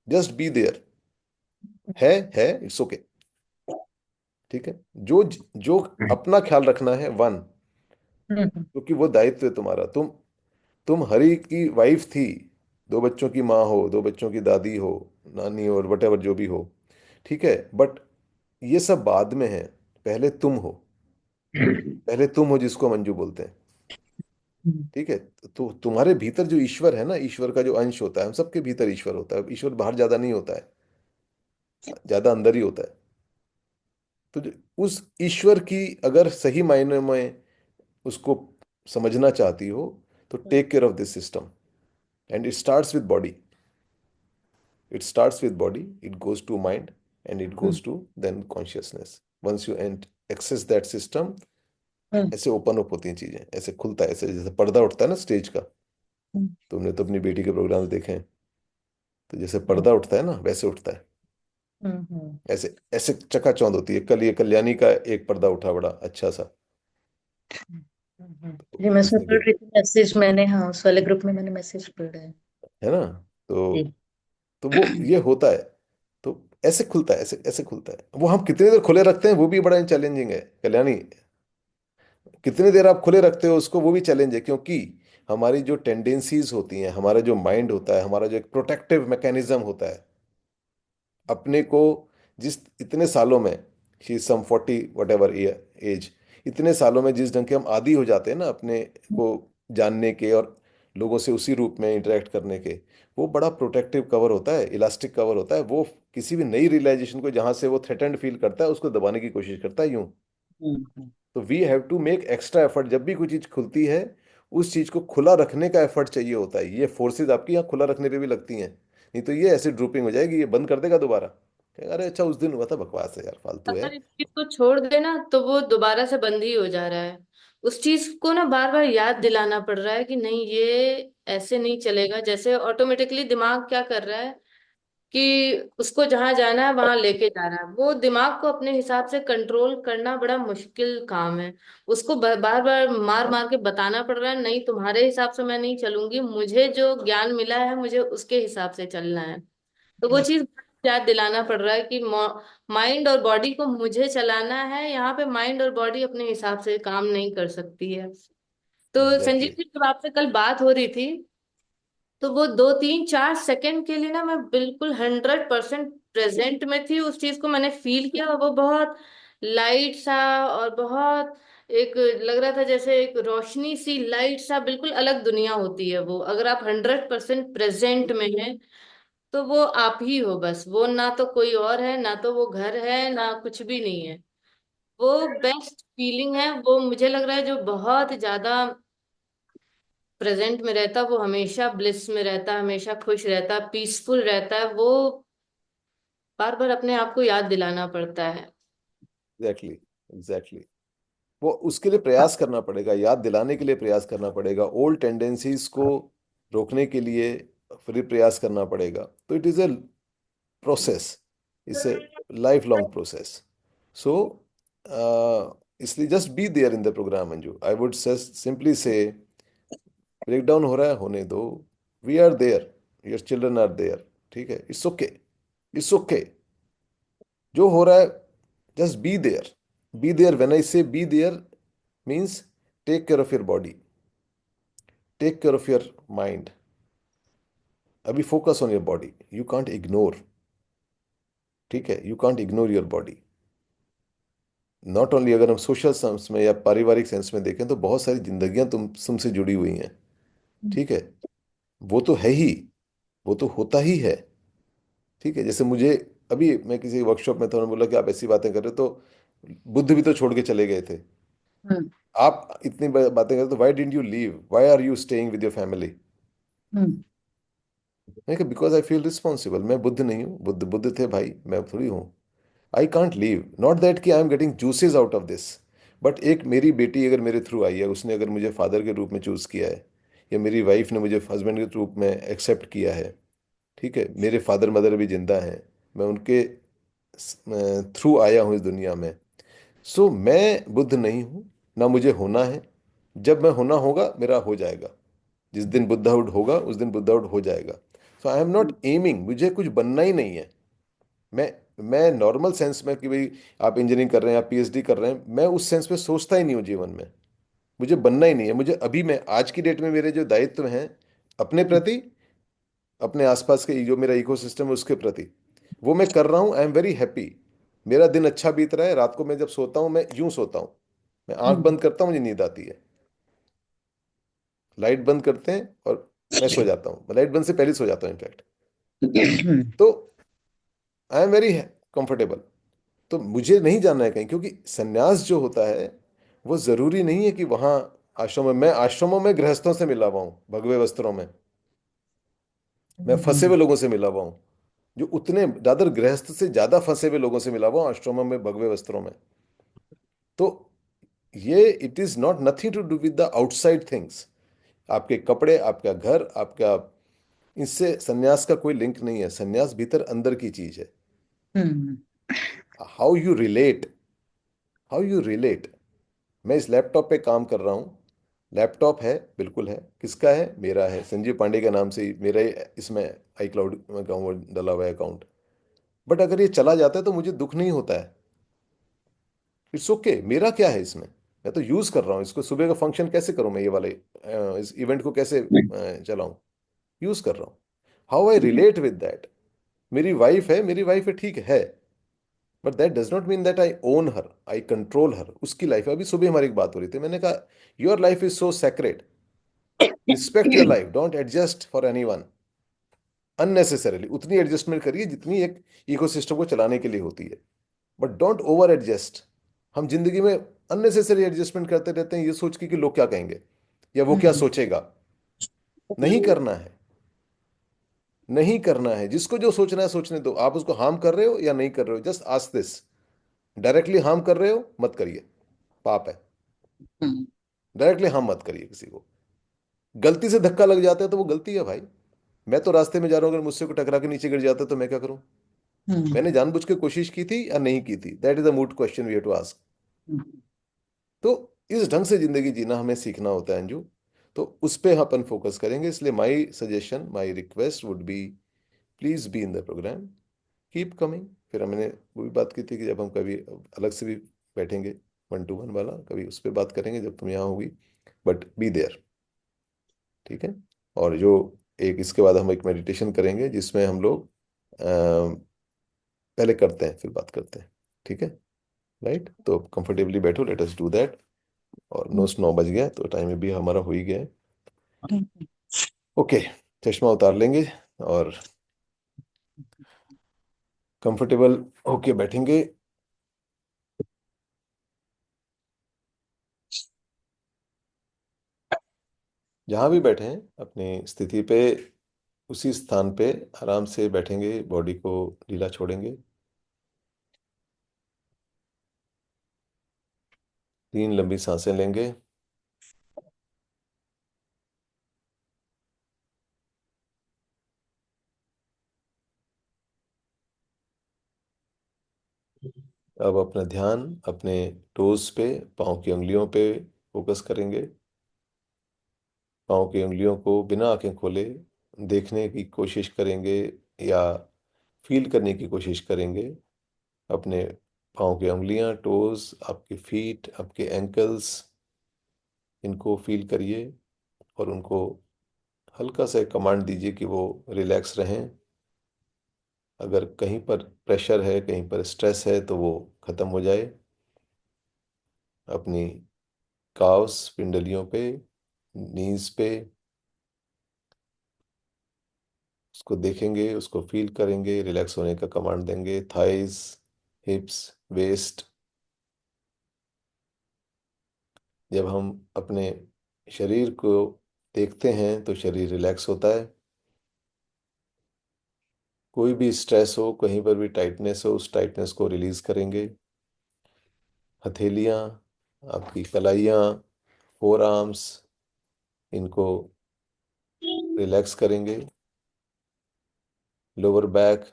just be there. है, इट्स ओके। ठीक है। जो जो अपना ख्याल रखना है, वन, हम्म, क्योंकि वो दायित्व है तुम्हारा। तुम हरी की वाइफ थी, 2 बच्चों की माँ हो, 2 बच्चों की दादी हो, नानी हो, और वट एवर जो भी हो, ठीक है, बट ये सब बाद में है। पहले तुम हो, पहले तुम हो जिसको मंजू बोलते हैं। हम्म, ठीक है। तो तुम्हारे भीतर जो ईश्वर है ना, ईश्वर का जो अंश होता है, हम सबके भीतर ईश्वर होता है। ईश्वर बाहर ज्यादा नहीं होता है, ज्यादा अंदर ही होता है। तो उस ईश्वर की अगर सही मायने में उसको समझना चाहती हो, तो take care of this system, and it starts with body. It starts with body, it goes to mind, and it hmm, goes to then consciousness. Once you and access that system, hmm, ऐसे open up होती हैं चीजें, ऐसे खुलता है, ऐसे जैसे पर्दा उठता है ना स्टेज का। हम्म, तुमने तो अपनी बेटी के प्रोग्राम देखे हैं, तो जैसे पर्दा उठता है ना, वैसे उठता है। हम्म, ऐसे ऐसे चकाचौंध होती है। कल ये कल्याणी का एक पर्दा उठा, बड़ा अच्छा सा। तो जी मैं उसमें उसने पढ़ रही थी मैसेज, मैंने हाँ उस वाले ग्रुप में मैंने मैसेज पढ़ा है। है ना, तो जी। वो ये होता है। तो ऐसे खुलता है, ऐसे ऐसे खुलता है। वो हम कितनी देर खुले रखते हैं, वो भी बड़ा चैलेंजिंग है कल्याणी। कितनी देर आप खुले रखते हो उसको, वो भी चैलेंज है, क्योंकि हमारी जो टेंडेंसीज होती हैं, हमारा जो माइंड होता है, हमारा जो एक प्रोटेक्टिव मैकेनिज्म होता है, अपने को, जिस इतने सालों में, she some 40 whatever age, इतने सालों में जिस ढंग के हम आदी हो जाते हैं ना अपने को जानने के, और लोगों से उसी रूप में इंटरेक्ट करने के, वो बड़ा प्रोटेक्टिव कवर होता है, इलास्टिक कवर होता है। वो किसी भी नई रियलाइजेशन को जहां से वो थ्रेटन्ड फील करता है, उसको दबाने की कोशिश करता है यूं। हम्म, तो we have to make extra effort. जब भी कोई चीज खुलती है, उस चीज को खुला रखने का एफर्ट चाहिए होता है। ये फोर्सेस आपकी यहाँ खुला रखने पे भी लगती हैं, नहीं तो ये ऐसे ड्रूपिंग हो जाएगी, ये बंद कर देगा दोबारा, कहेगा अरे अच्छा उस दिन हुआ था, बकवास है यार, फालतू है। अगर इस चीज को छोड़ देना तो वो दोबारा से बंद ही हो जा रहा है। उस चीज को ना बार बार याद दिलाना पड़ रहा है कि नहीं ये ऐसे नहीं चलेगा। जैसे ऑटोमेटिकली दिमाग क्या कर रहा है कि उसको जहां जाना है वहां लेके जा रहा है। वो दिमाग को अपने हिसाब से कंट्रोल करना बड़ा मुश्किल काम है। उसको बार बार मार मार के बताना पड़ रहा है, नहीं तुम्हारे हिसाब से मैं नहीं चलूंगी, मुझे जो ज्ञान मिला है मुझे उसके हिसाब से चलना है। तो वो चीज याद दिलाना पड़ रहा है कि माइंड और बॉडी को मुझे चलाना है। यहाँ पे माइंड और बॉडी अपने हिसाब से काम नहीं कर सकती है। तो संजीव एग्जैक्टली। जी जब आपसे कल बात हो रही थी, तो वो 2 3 4 सेकंड के लिए ना मैं बिल्कुल 100% प्रेजेंट में थी। उस चीज को मैंने फील किया और वो बहुत लाइट सा और बहुत एक लग रहा था जैसे एक रोशनी सी, लाइट सा, बिल्कुल अलग दुनिया होती है वो। अगर आप 100% प्रेजेंट में हैं तो वो आप ही हो बस। वो ना तो कोई और है, ना तो वो घर है, ना कुछ भी नहीं है। वो बेस्ट फीलिंग है। वो मुझे लग रहा है जो बहुत ज्यादा प्रेजेंट में रहता, वो हमेशा ब्लिस में रहता, हमेशा खुश रहता, पीसफुल रहता है। वो बार बार अपने आप को याद दिलाना पड़ता है। Exactly, exactly. वो उसके लिए प्रयास करना पड़ेगा, याद दिलाने के लिए प्रयास करना पड़ेगा, ओल्ड टेंडेंसीज को रोकने के लिए फिर प्रयास करना पड़ेगा। तो it is a process, it's a life long process. So इसलिए just be there in the program Anju. I would simply say, break down हो रहा है, होने दो। We are there, your children are there. ठीक है, इट्स ओके, इट्स ओके। जो हो रहा है, just be there. Be there, when I say be there, means take care of your body, take care of your mind. अभी focus on your body, you can't ignore. ठीक है, you can't ignore your body. Not only, अगर हम social sense में या पारिवारिक sense में देखें, तो बहुत सारी जिंदगियां तुमसे जुड़ी हुई हैं। ठीक है, वो तो है ही, वो तो होता ही है। ठीक है, जैसे मुझे, अभी मैं किसी वर्कशॉप में था, उन्होंने बोला कि आप ऐसी बातें कर रहे हो, तो बुद्ध भी तो छोड़ के चले गए थे। हम्म। आप इतनी बातें करते तो why didn't you leave, why are you staying with your family? Hmm. मैं कहा बिकॉज आई फील रिस्पॉन्सिबल, मैं बुद्ध नहीं हूँ, बुद्ध बुद्ध थे भाई, मैं थोड़ी हूँ। I can't leave, not that कि I am getting juices out of this, but एक मेरी बेटी अगर मेरे थ्रू आई है, उसने अगर मुझे फादर के रूप में चूज किया है, या मेरी वाइफ ने मुझे हस्बैंड के रूप में एक्सेप्ट किया है, ठीक है, मेरे फादर मदर भी जिंदा हैं, मैं उनके थ्रू आया हूँ इस दुनिया में। सो मैं बुद्ध नहीं हूँ, ना मुझे होना है। जब मैं होना होगा मेरा हो जाएगा, जिस दिन बुद्धहुड होगा उस दिन बुद्धहुड हो जाएगा। सो आई एम नॉट एमिंग, मुझे कुछ बनना ही नहीं है। मैं नॉर्मल सेंस में कि भाई आप इंजीनियरिंग कर रहे हैं, आप पीएचडी कर रहे हैं, मैं उस सेंस में सोचता ही नहीं हूँ जीवन में। मुझे बनना ही नहीं है, मुझे अभी मैं आज की डेट में मेरे जो दायित्व हैं अपने प्रति, अपने आसपास के जो मेरा इकोसिस्टम है उसके प्रति, वो मैं कर रहा हूँ। आई एम वेरी हैप्पी, मेरा दिन अच्छा बीत रहा है। रात को मैं जब सोता हूँ मैं यूं सोता हूँ, मैं आंख हम्म। बंद करता हूँ, मुझे नींद आती है। लाइट बंद करते हैं और मैं सो जाता हूँ, लाइट बंद से पहले सो जाता हूँ इनफैक्ट। हम्म। तो आई एम वेरी कंफर्टेबल। तो मुझे नहीं जाना है कहीं, क्योंकि सन्यास जो होता है वो जरूरी नहीं है कि वहां आश्रम में, मैं आश्रमों में गृहस्थों से मिला हुआ हूँ भगवे वस्त्रों में, मैं फंसे हुए लोगों से मिला हुआ हूँ, जो उतने दादर गृहस्थ से ज्यादा फंसे हुए लोगों से मिला हुआ हूँ आश्रमों में भगवे वस्त्रों में। तो ये it is not nothing to do with the outside things, आपके कपड़े, आपका घर, आपका, इससे सन्यास का कोई लिंक नहीं है। सन्यास भीतर अंदर की चीज है। Hmm. How you relate, how you relate. मैं इस लैपटॉप पे काम कर रहा हूँ, लैपटॉप है, बिल्कुल है, किसका है? मेरा है, संजीव पांडे के नाम से ही मेरा इसमें आई क्लाउड का वो डला हुआ है अकाउंट। बट अगर ये चला जाता है तो मुझे दुख नहीं होता है, इट्स ओके, मेरा क्या है इसमें? मैं तो यूज कर रहा हूँ इसको, सुबह का फंक्शन कैसे करूँ मैं, ये वाले इस इवेंट को कैसे चलाऊं, यूज कर रहा हूँ। How I relate with that, मेरी वाइफ है, मेरी वाइफ है, ठीक है, but that does not mean that I own her, I control her, उसकी लाइफ है। अभी सुबह हमारी एक बात हो रही थी, मैंने कहा your life is so sacred, respect your life, don't adjust for any one unnecessarily. उतनी एडजस्टमेंट करिए जितनी एक इकोसिस्टम को चलाने के लिए होती है, बट डोंट ओवर एडजस्ट। हम जिंदगी में अननेसेसरी एडजस्टमेंट करते रहते हैं, ये सोच के कि लोग क्या कहेंगे या वो क्या हम्म। सोचेगा। नहीं करना है, नहीं करना है, जिसको जो सोचना है सोचने दो। आप उसको हार्म कर रहे हो या नहीं कर रहे हो, just ask this. Directly harm कर रहे हो मत करिए, पाप है। हम्म। डायरेक्टली हार्म मत करिए किसी को। गलती से धक्का लग जाता है तो वो गलती है भाई। मैं तो रास्ते में जा रहा हूँ, अगर मुझसे को टकरा के नीचे गिर जाता है तो मैं क्या करूं? मैंने जानबूझ के कोशिश की थी या नहीं की थी, that is a moot question we have to ask. Hmm. तो इस ढंग से जिंदगी जीना हमें सीखना होता है अंजू। तो उस पे अपन फोकस करेंगे, इसलिए my suggestion, my request would be, please be in the program, keep coming. फिर हमने वो भी बात की थी कि जब हम कभी अलग से भी बैठेंगे, 1-to-1 वाला, कभी उस पर बात करेंगे जब तुम यहाँ होगी, बट बी देयर, ठीक है। और जो एक इसके बाद हम एक मेडिटेशन करेंगे जिसमें हम लोग पहले करते हैं फिर बात करते हैं, ठीक है? राइट, तो कंफर्टेबली बैठो, लेट अस डू दैट। और 9 बज गया तो टाइम भी हमारा हो ही गया है। ओके, चश्मा उतार लेंगे और कंफर्टेबल होके बैठेंगे। जहाँ भी बैठे हैं अपनी स्थिति पे, उसी स्थान पे आराम से बैठेंगे, बॉडी को ढीला छोड़ेंगे। 3 लंबी सांसें लेंगे। अब अपना ध्यान अपने टोज पे, पाँव की उंगलियों पे फोकस करेंगे। पाँव की उंगलियों को बिना आंखें खोले देखने की कोशिश करेंगे, या फील करने की कोशिश करेंगे। अपने पाँव की उंगलियां, टोज, आपके फीट, आपके एंकल्स, इनको फील करिए और उनको हल्का सा कमांड दीजिए कि वो रिलैक्स रहें। अगर कहीं पर प्रेशर है, कहीं पर स्ट्रेस है तो वो खत्म हो जाए। अपनी काव्स, पिंडलियों पे, नीज पे, उसको देखेंगे, उसको फील करेंगे, रिलैक्स होने का कमांड देंगे। थाइज, हिप्स, वेस्ट, जब हम अपने शरीर को देखते हैं तो शरीर रिलैक्स होता है। कोई भी स्ट्रेस हो, कहीं पर भी टाइटनेस हो, उस टाइटनेस को रिलीज करेंगे। हथेलियाँ, आपकी कलाइयाँ, फोर आर्म्स, इनको रिलैक्स करेंगे। Lower back,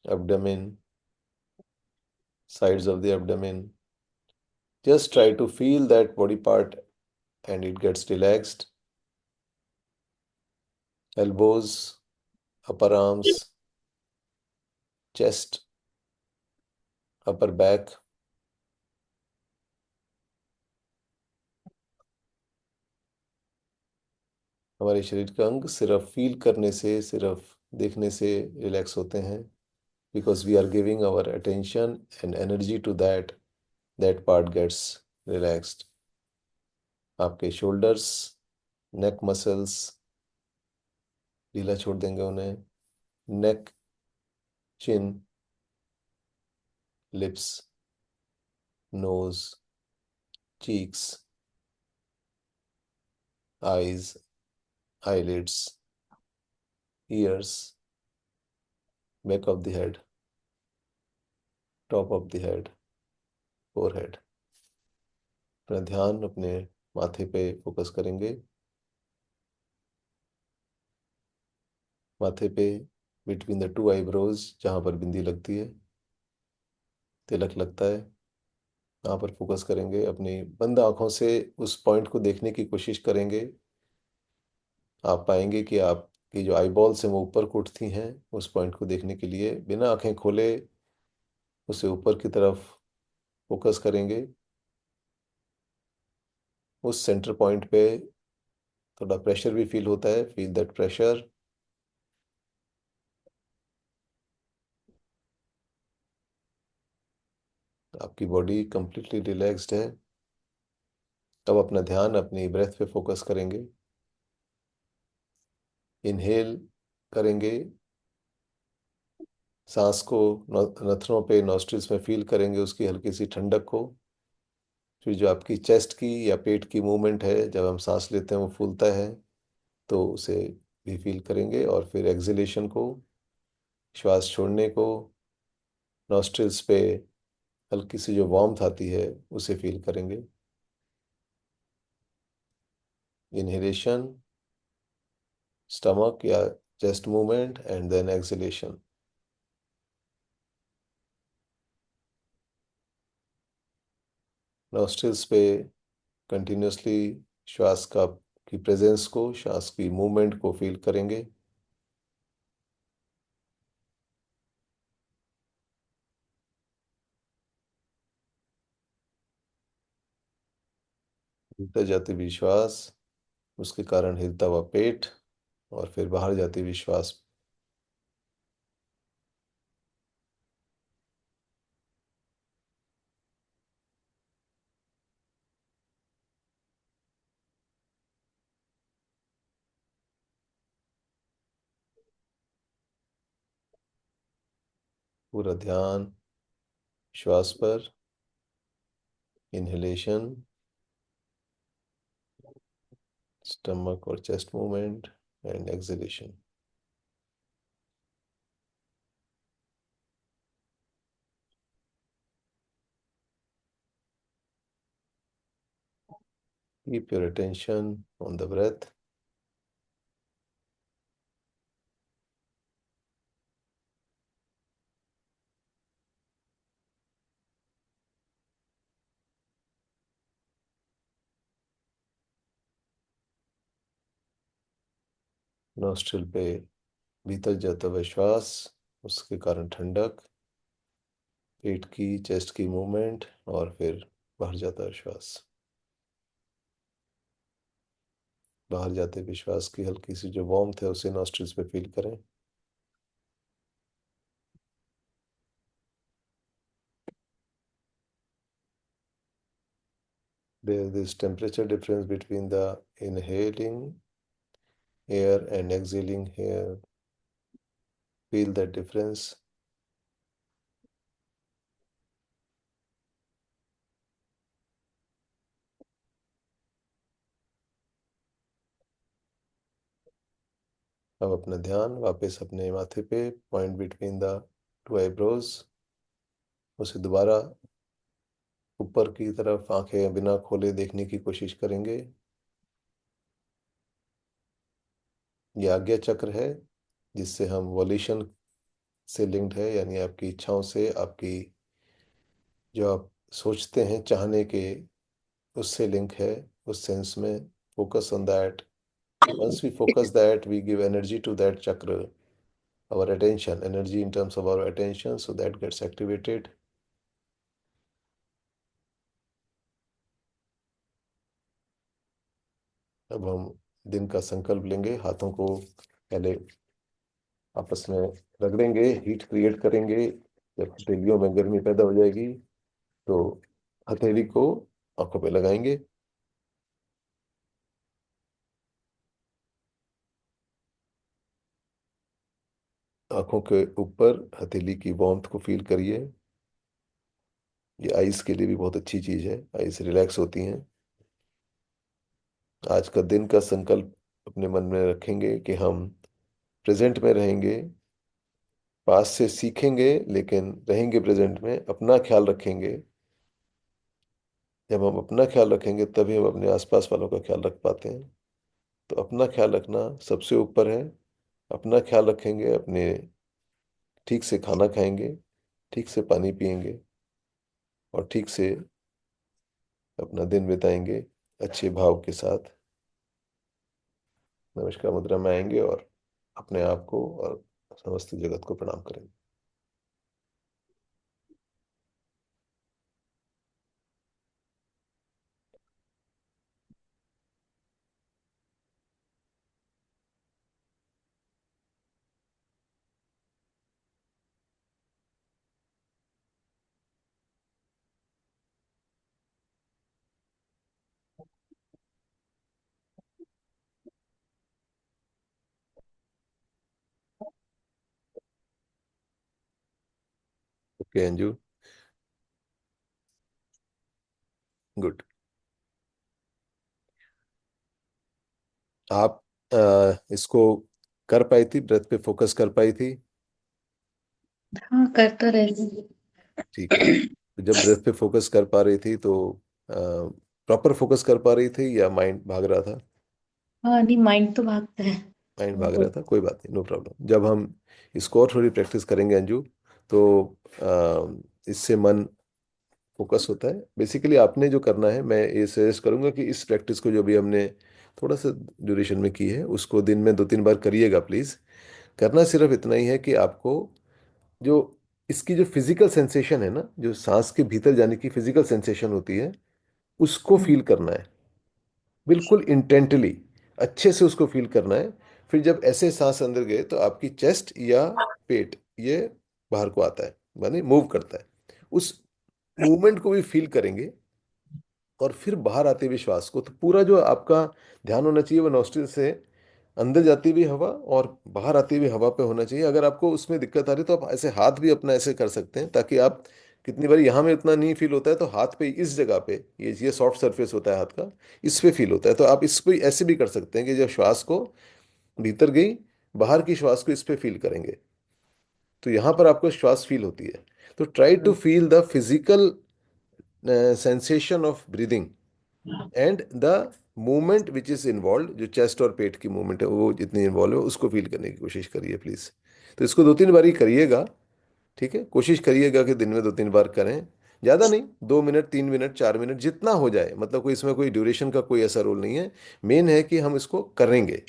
abdomen, sides of the abdomen. Just try to feel that body part and it gets relaxed. Elbows, upper arms, chest, upper back. हमारे शरीर के अंग सिर्फ फील करने से, सिर्फ देखने से रिलैक्स होते हैं, because we are giving our attention and energy to that, that part gets relaxed. आपके shoulders, neck muscles, ढीला छोड़ देंगे उन्हें. Neck, chin, lips, nose, cheeks, eyes, eyelids, ears, back of the head, top of the head, forehead. अपना ध्यान अपने माथे पे फोकस करेंगे. माथे पे बिटवीन द टू आईब्रोज, जहाँ पर बिंदी लगती है, तिलक लगता है, यहाँ पर फोकस करेंगे. अपनी बंद आंखों से उस पॉइंट को देखने की कोशिश करेंगे. आप पाएंगे कि आपकी जो आईबॉल्स हैं वो ऊपर को उठती हैं. उस पॉइंट को देखने के लिए बिना आंखें खोले उसे ऊपर की तरफ फोकस करेंगे. उस सेंटर पॉइंट पे थोड़ा प्रेशर भी फील होता है. Feel that pressure. आपकी बॉडी कंप्लीटली रिलैक्स्ड है. अब अपना ध्यान अपनी ब्रेथ पे फोकस करेंगे. इनहेल करेंगे, सांस को नथनों पे, नॉस्ट्रिल्स में फील करेंगे, उसकी हल्की सी ठंडक को. फिर जो आपकी चेस्ट की या पेट की मूवमेंट है, जब हम सांस लेते हैं वो फूलता है, तो उसे भी फील करेंगे. और फिर एक्सलेशन को, श्वास छोड़ने को, नॉस्ट्रिल्स पे हल्की सी जो वार्मथ आती है उसे फील करेंगे. इनहेलेशन, स्टमक या chest movement, and then exhalation. Nostrils पे कंटिन्यूसली श्वास का की प्रेजेंस को, श्वास की मूवमेंट को फील करेंगे. भीतर जाती हुई श्वास, उसके कारण हिलता हुआ पेट, और फिर बाहर जाती हुई श्वास. पूरा ध्यान श्वास पर. इनहेलेशन, स्टमक और chest movement, and exhalation. Keep your attention on the breath. Nostril पे भीतर जाता हुआ श्वास, उसके कारण ठंडक, पेट की, चेस्ट की मूवमेंट, और फिर बाहर जाता है श्वास. बाहर जाते हुए श्वास की हल्की सी जो वार्मथ है उसे नॉस्ट्रिल्स पे फील करें. There is this temperature difference between the inhaling air and exhaling air. Feel that difference. अब अपना ध्यान वापस अपने माथे पे, point between the two eyebrows, उसे दोबारा ऊपर की तरफ आंखें बिना खोले देखने की कोशिश करेंगे। ये आज्ञा चक्र है जिससे हम वॉल्यूशन से लिंक्ड है, यानी आपकी इच्छाओं से, आपकी जो आप सोचते हैं चाहने के, उससे लिंक है। उस सेंस में focus on that. Once we focus that, we give energy to that chakra, our attention, energy in terms of our attention, so that gets activated. अब हम दिन का संकल्प लेंगे, हाथों को पहले आपस में रगड़ेंगे, हीट क्रिएट करेंगे। जब हथेलियों में गर्मी पैदा हो जाएगी तो हथेली को आंखों पे लगाएंगे। आंखों के ऊपर हथेली की वार्मथ को फील करिए। ये आइस के लिए भी बहुत अच्छी चीज है, आइस रिलैक्स होती हैं। आज का दिन का संकल्प अपने मन में रखेंगे कि हम प्रेजेंट में रहेंगे, पास से सीखेंगे लेकिन रहेंगे प्रेजेंट में, अपना ख्याल रखेंगे। जब हम अपना ख्याल रखेंगे तभी हम अपने आसपास वालों का ख्याल रख पाते हैं। तो अपना ख्याल रखना सबसे ऊपर है। अपना ख्याल रखेंगे, अपने ठीक से खाना खाएंगे, ठीक से पानी पिएंगे और ठीक से अपना दिन बिताएंगे अच्छे भाव के साथ। नमस्कार मुद्रा में आएंगे और अपने आप को और समस्त जगत को प्रणाम करेंगे। Okay Anju, good. आप इसको कर पाई थी, ब्रेथ पे फोकस कर पाई थी? हाँ, करता रहे। ठीक है। तो जब ब्रेथ पे फोकस कर पा रही थी तो प्रॉपर फोकस कर पा रही थी या माइंड भाग रहा था? हाँ, नहीं, माइंड तो भागता है। माइंड भाग वो रहा था, कोई बात नहीं, नो प्रॉब्लम। जब हम इसको और थोड़ी प्रैक्टिस करेंगे अंजू, तो इससे मन फोकस होता है। बेसिकली आपने जो करना है, मैं ये सजेस्ट करूंगा कि इस प्रैक्टिस को जो भी हमने थोड़ा सा ड्यूरेशन में की है उसको दिन में 2-3 बार करिएगा प्लीज। करना सिर्फ इतना ही है कि आपको जो इसकी जो फिजिकल सेंसेशन है ना, जो सांस के भीतर जाने की फिजिकल सेंसेशन होती है, उसको फील करना है, बिल्कुल इंटेंटली अच्छे से उसको फील करना है। फिर जब ऐसे सांस अंदर गए तो आपकी चेस्ट या पेट ये बाहर को आता है, माने मूव करता है, उस मूवमेंट को भी फील करेंगे। और फिर बाहर आते हुए श्वास को, तो पूरा जो आपका ध्यान होना चाहिए वो नॉस्ट्रिल से अंदर जाती हुई हवा और बाहर आती हुई हवा पे होना चाहिए। अगर आपको उसमें दिक्कत आ रही है तो आप ऐसे हाथ भी अपना ऐसे कर सकते हैं, ताकि आप, कितनी बार यहाँ में उतना नहीं फील होता है तो हाथ पे इस जगह पे, ये सॉफ्ट सरफेस होता है हाथ का, इस पे फील होता है। तो आप इस पे ऐसे भी कर सकते हैं कि जब श्वास को भीतर गई, बाहर की श्वास को इस पे फील करेंगे तो यहाँ पर आपको श्वास फील होती है। तो try to feel the physical sensation of breathing and the movement which is involve, जो चेस्ट और पेट की मूवमेंट है वो जितनी इन्वॉल्व है उसको फील करने की कोशिश करिए प्लीज। तो इसको 2-3 बार ही करिएगा, ठीक है? कोशिश करिएगा कि दिन में 2-3 बार करें, ज़्यादा नहीं, 2 मिनट, 3 मिनट, 4 मिनट, जितना हो जाए। मतलब कोई इसमें कोई ड्यूरेशन का कोई ऐसा रोल नहीं है, मेन है कि हम इसको करेंगे।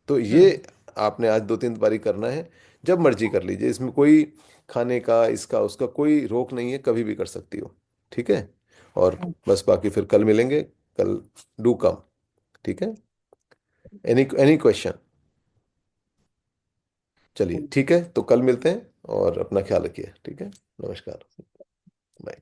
तो ये आपने आज 2-3 बार ही करना है, जब मर्जी कर लीजिए, इसमें कोई खाने का इसका उसका कोई रोक नहीं है, कभी भी कर सकती हो, ठीक है? और बस बाकी फिर कल मिलेंगे, कल डू कम, ठीक है? Any any question? चलिए ठीक है, तो कल मिलते हैं और अपना ख्याल रखिए, ठीक है? नमस्कार, बाय।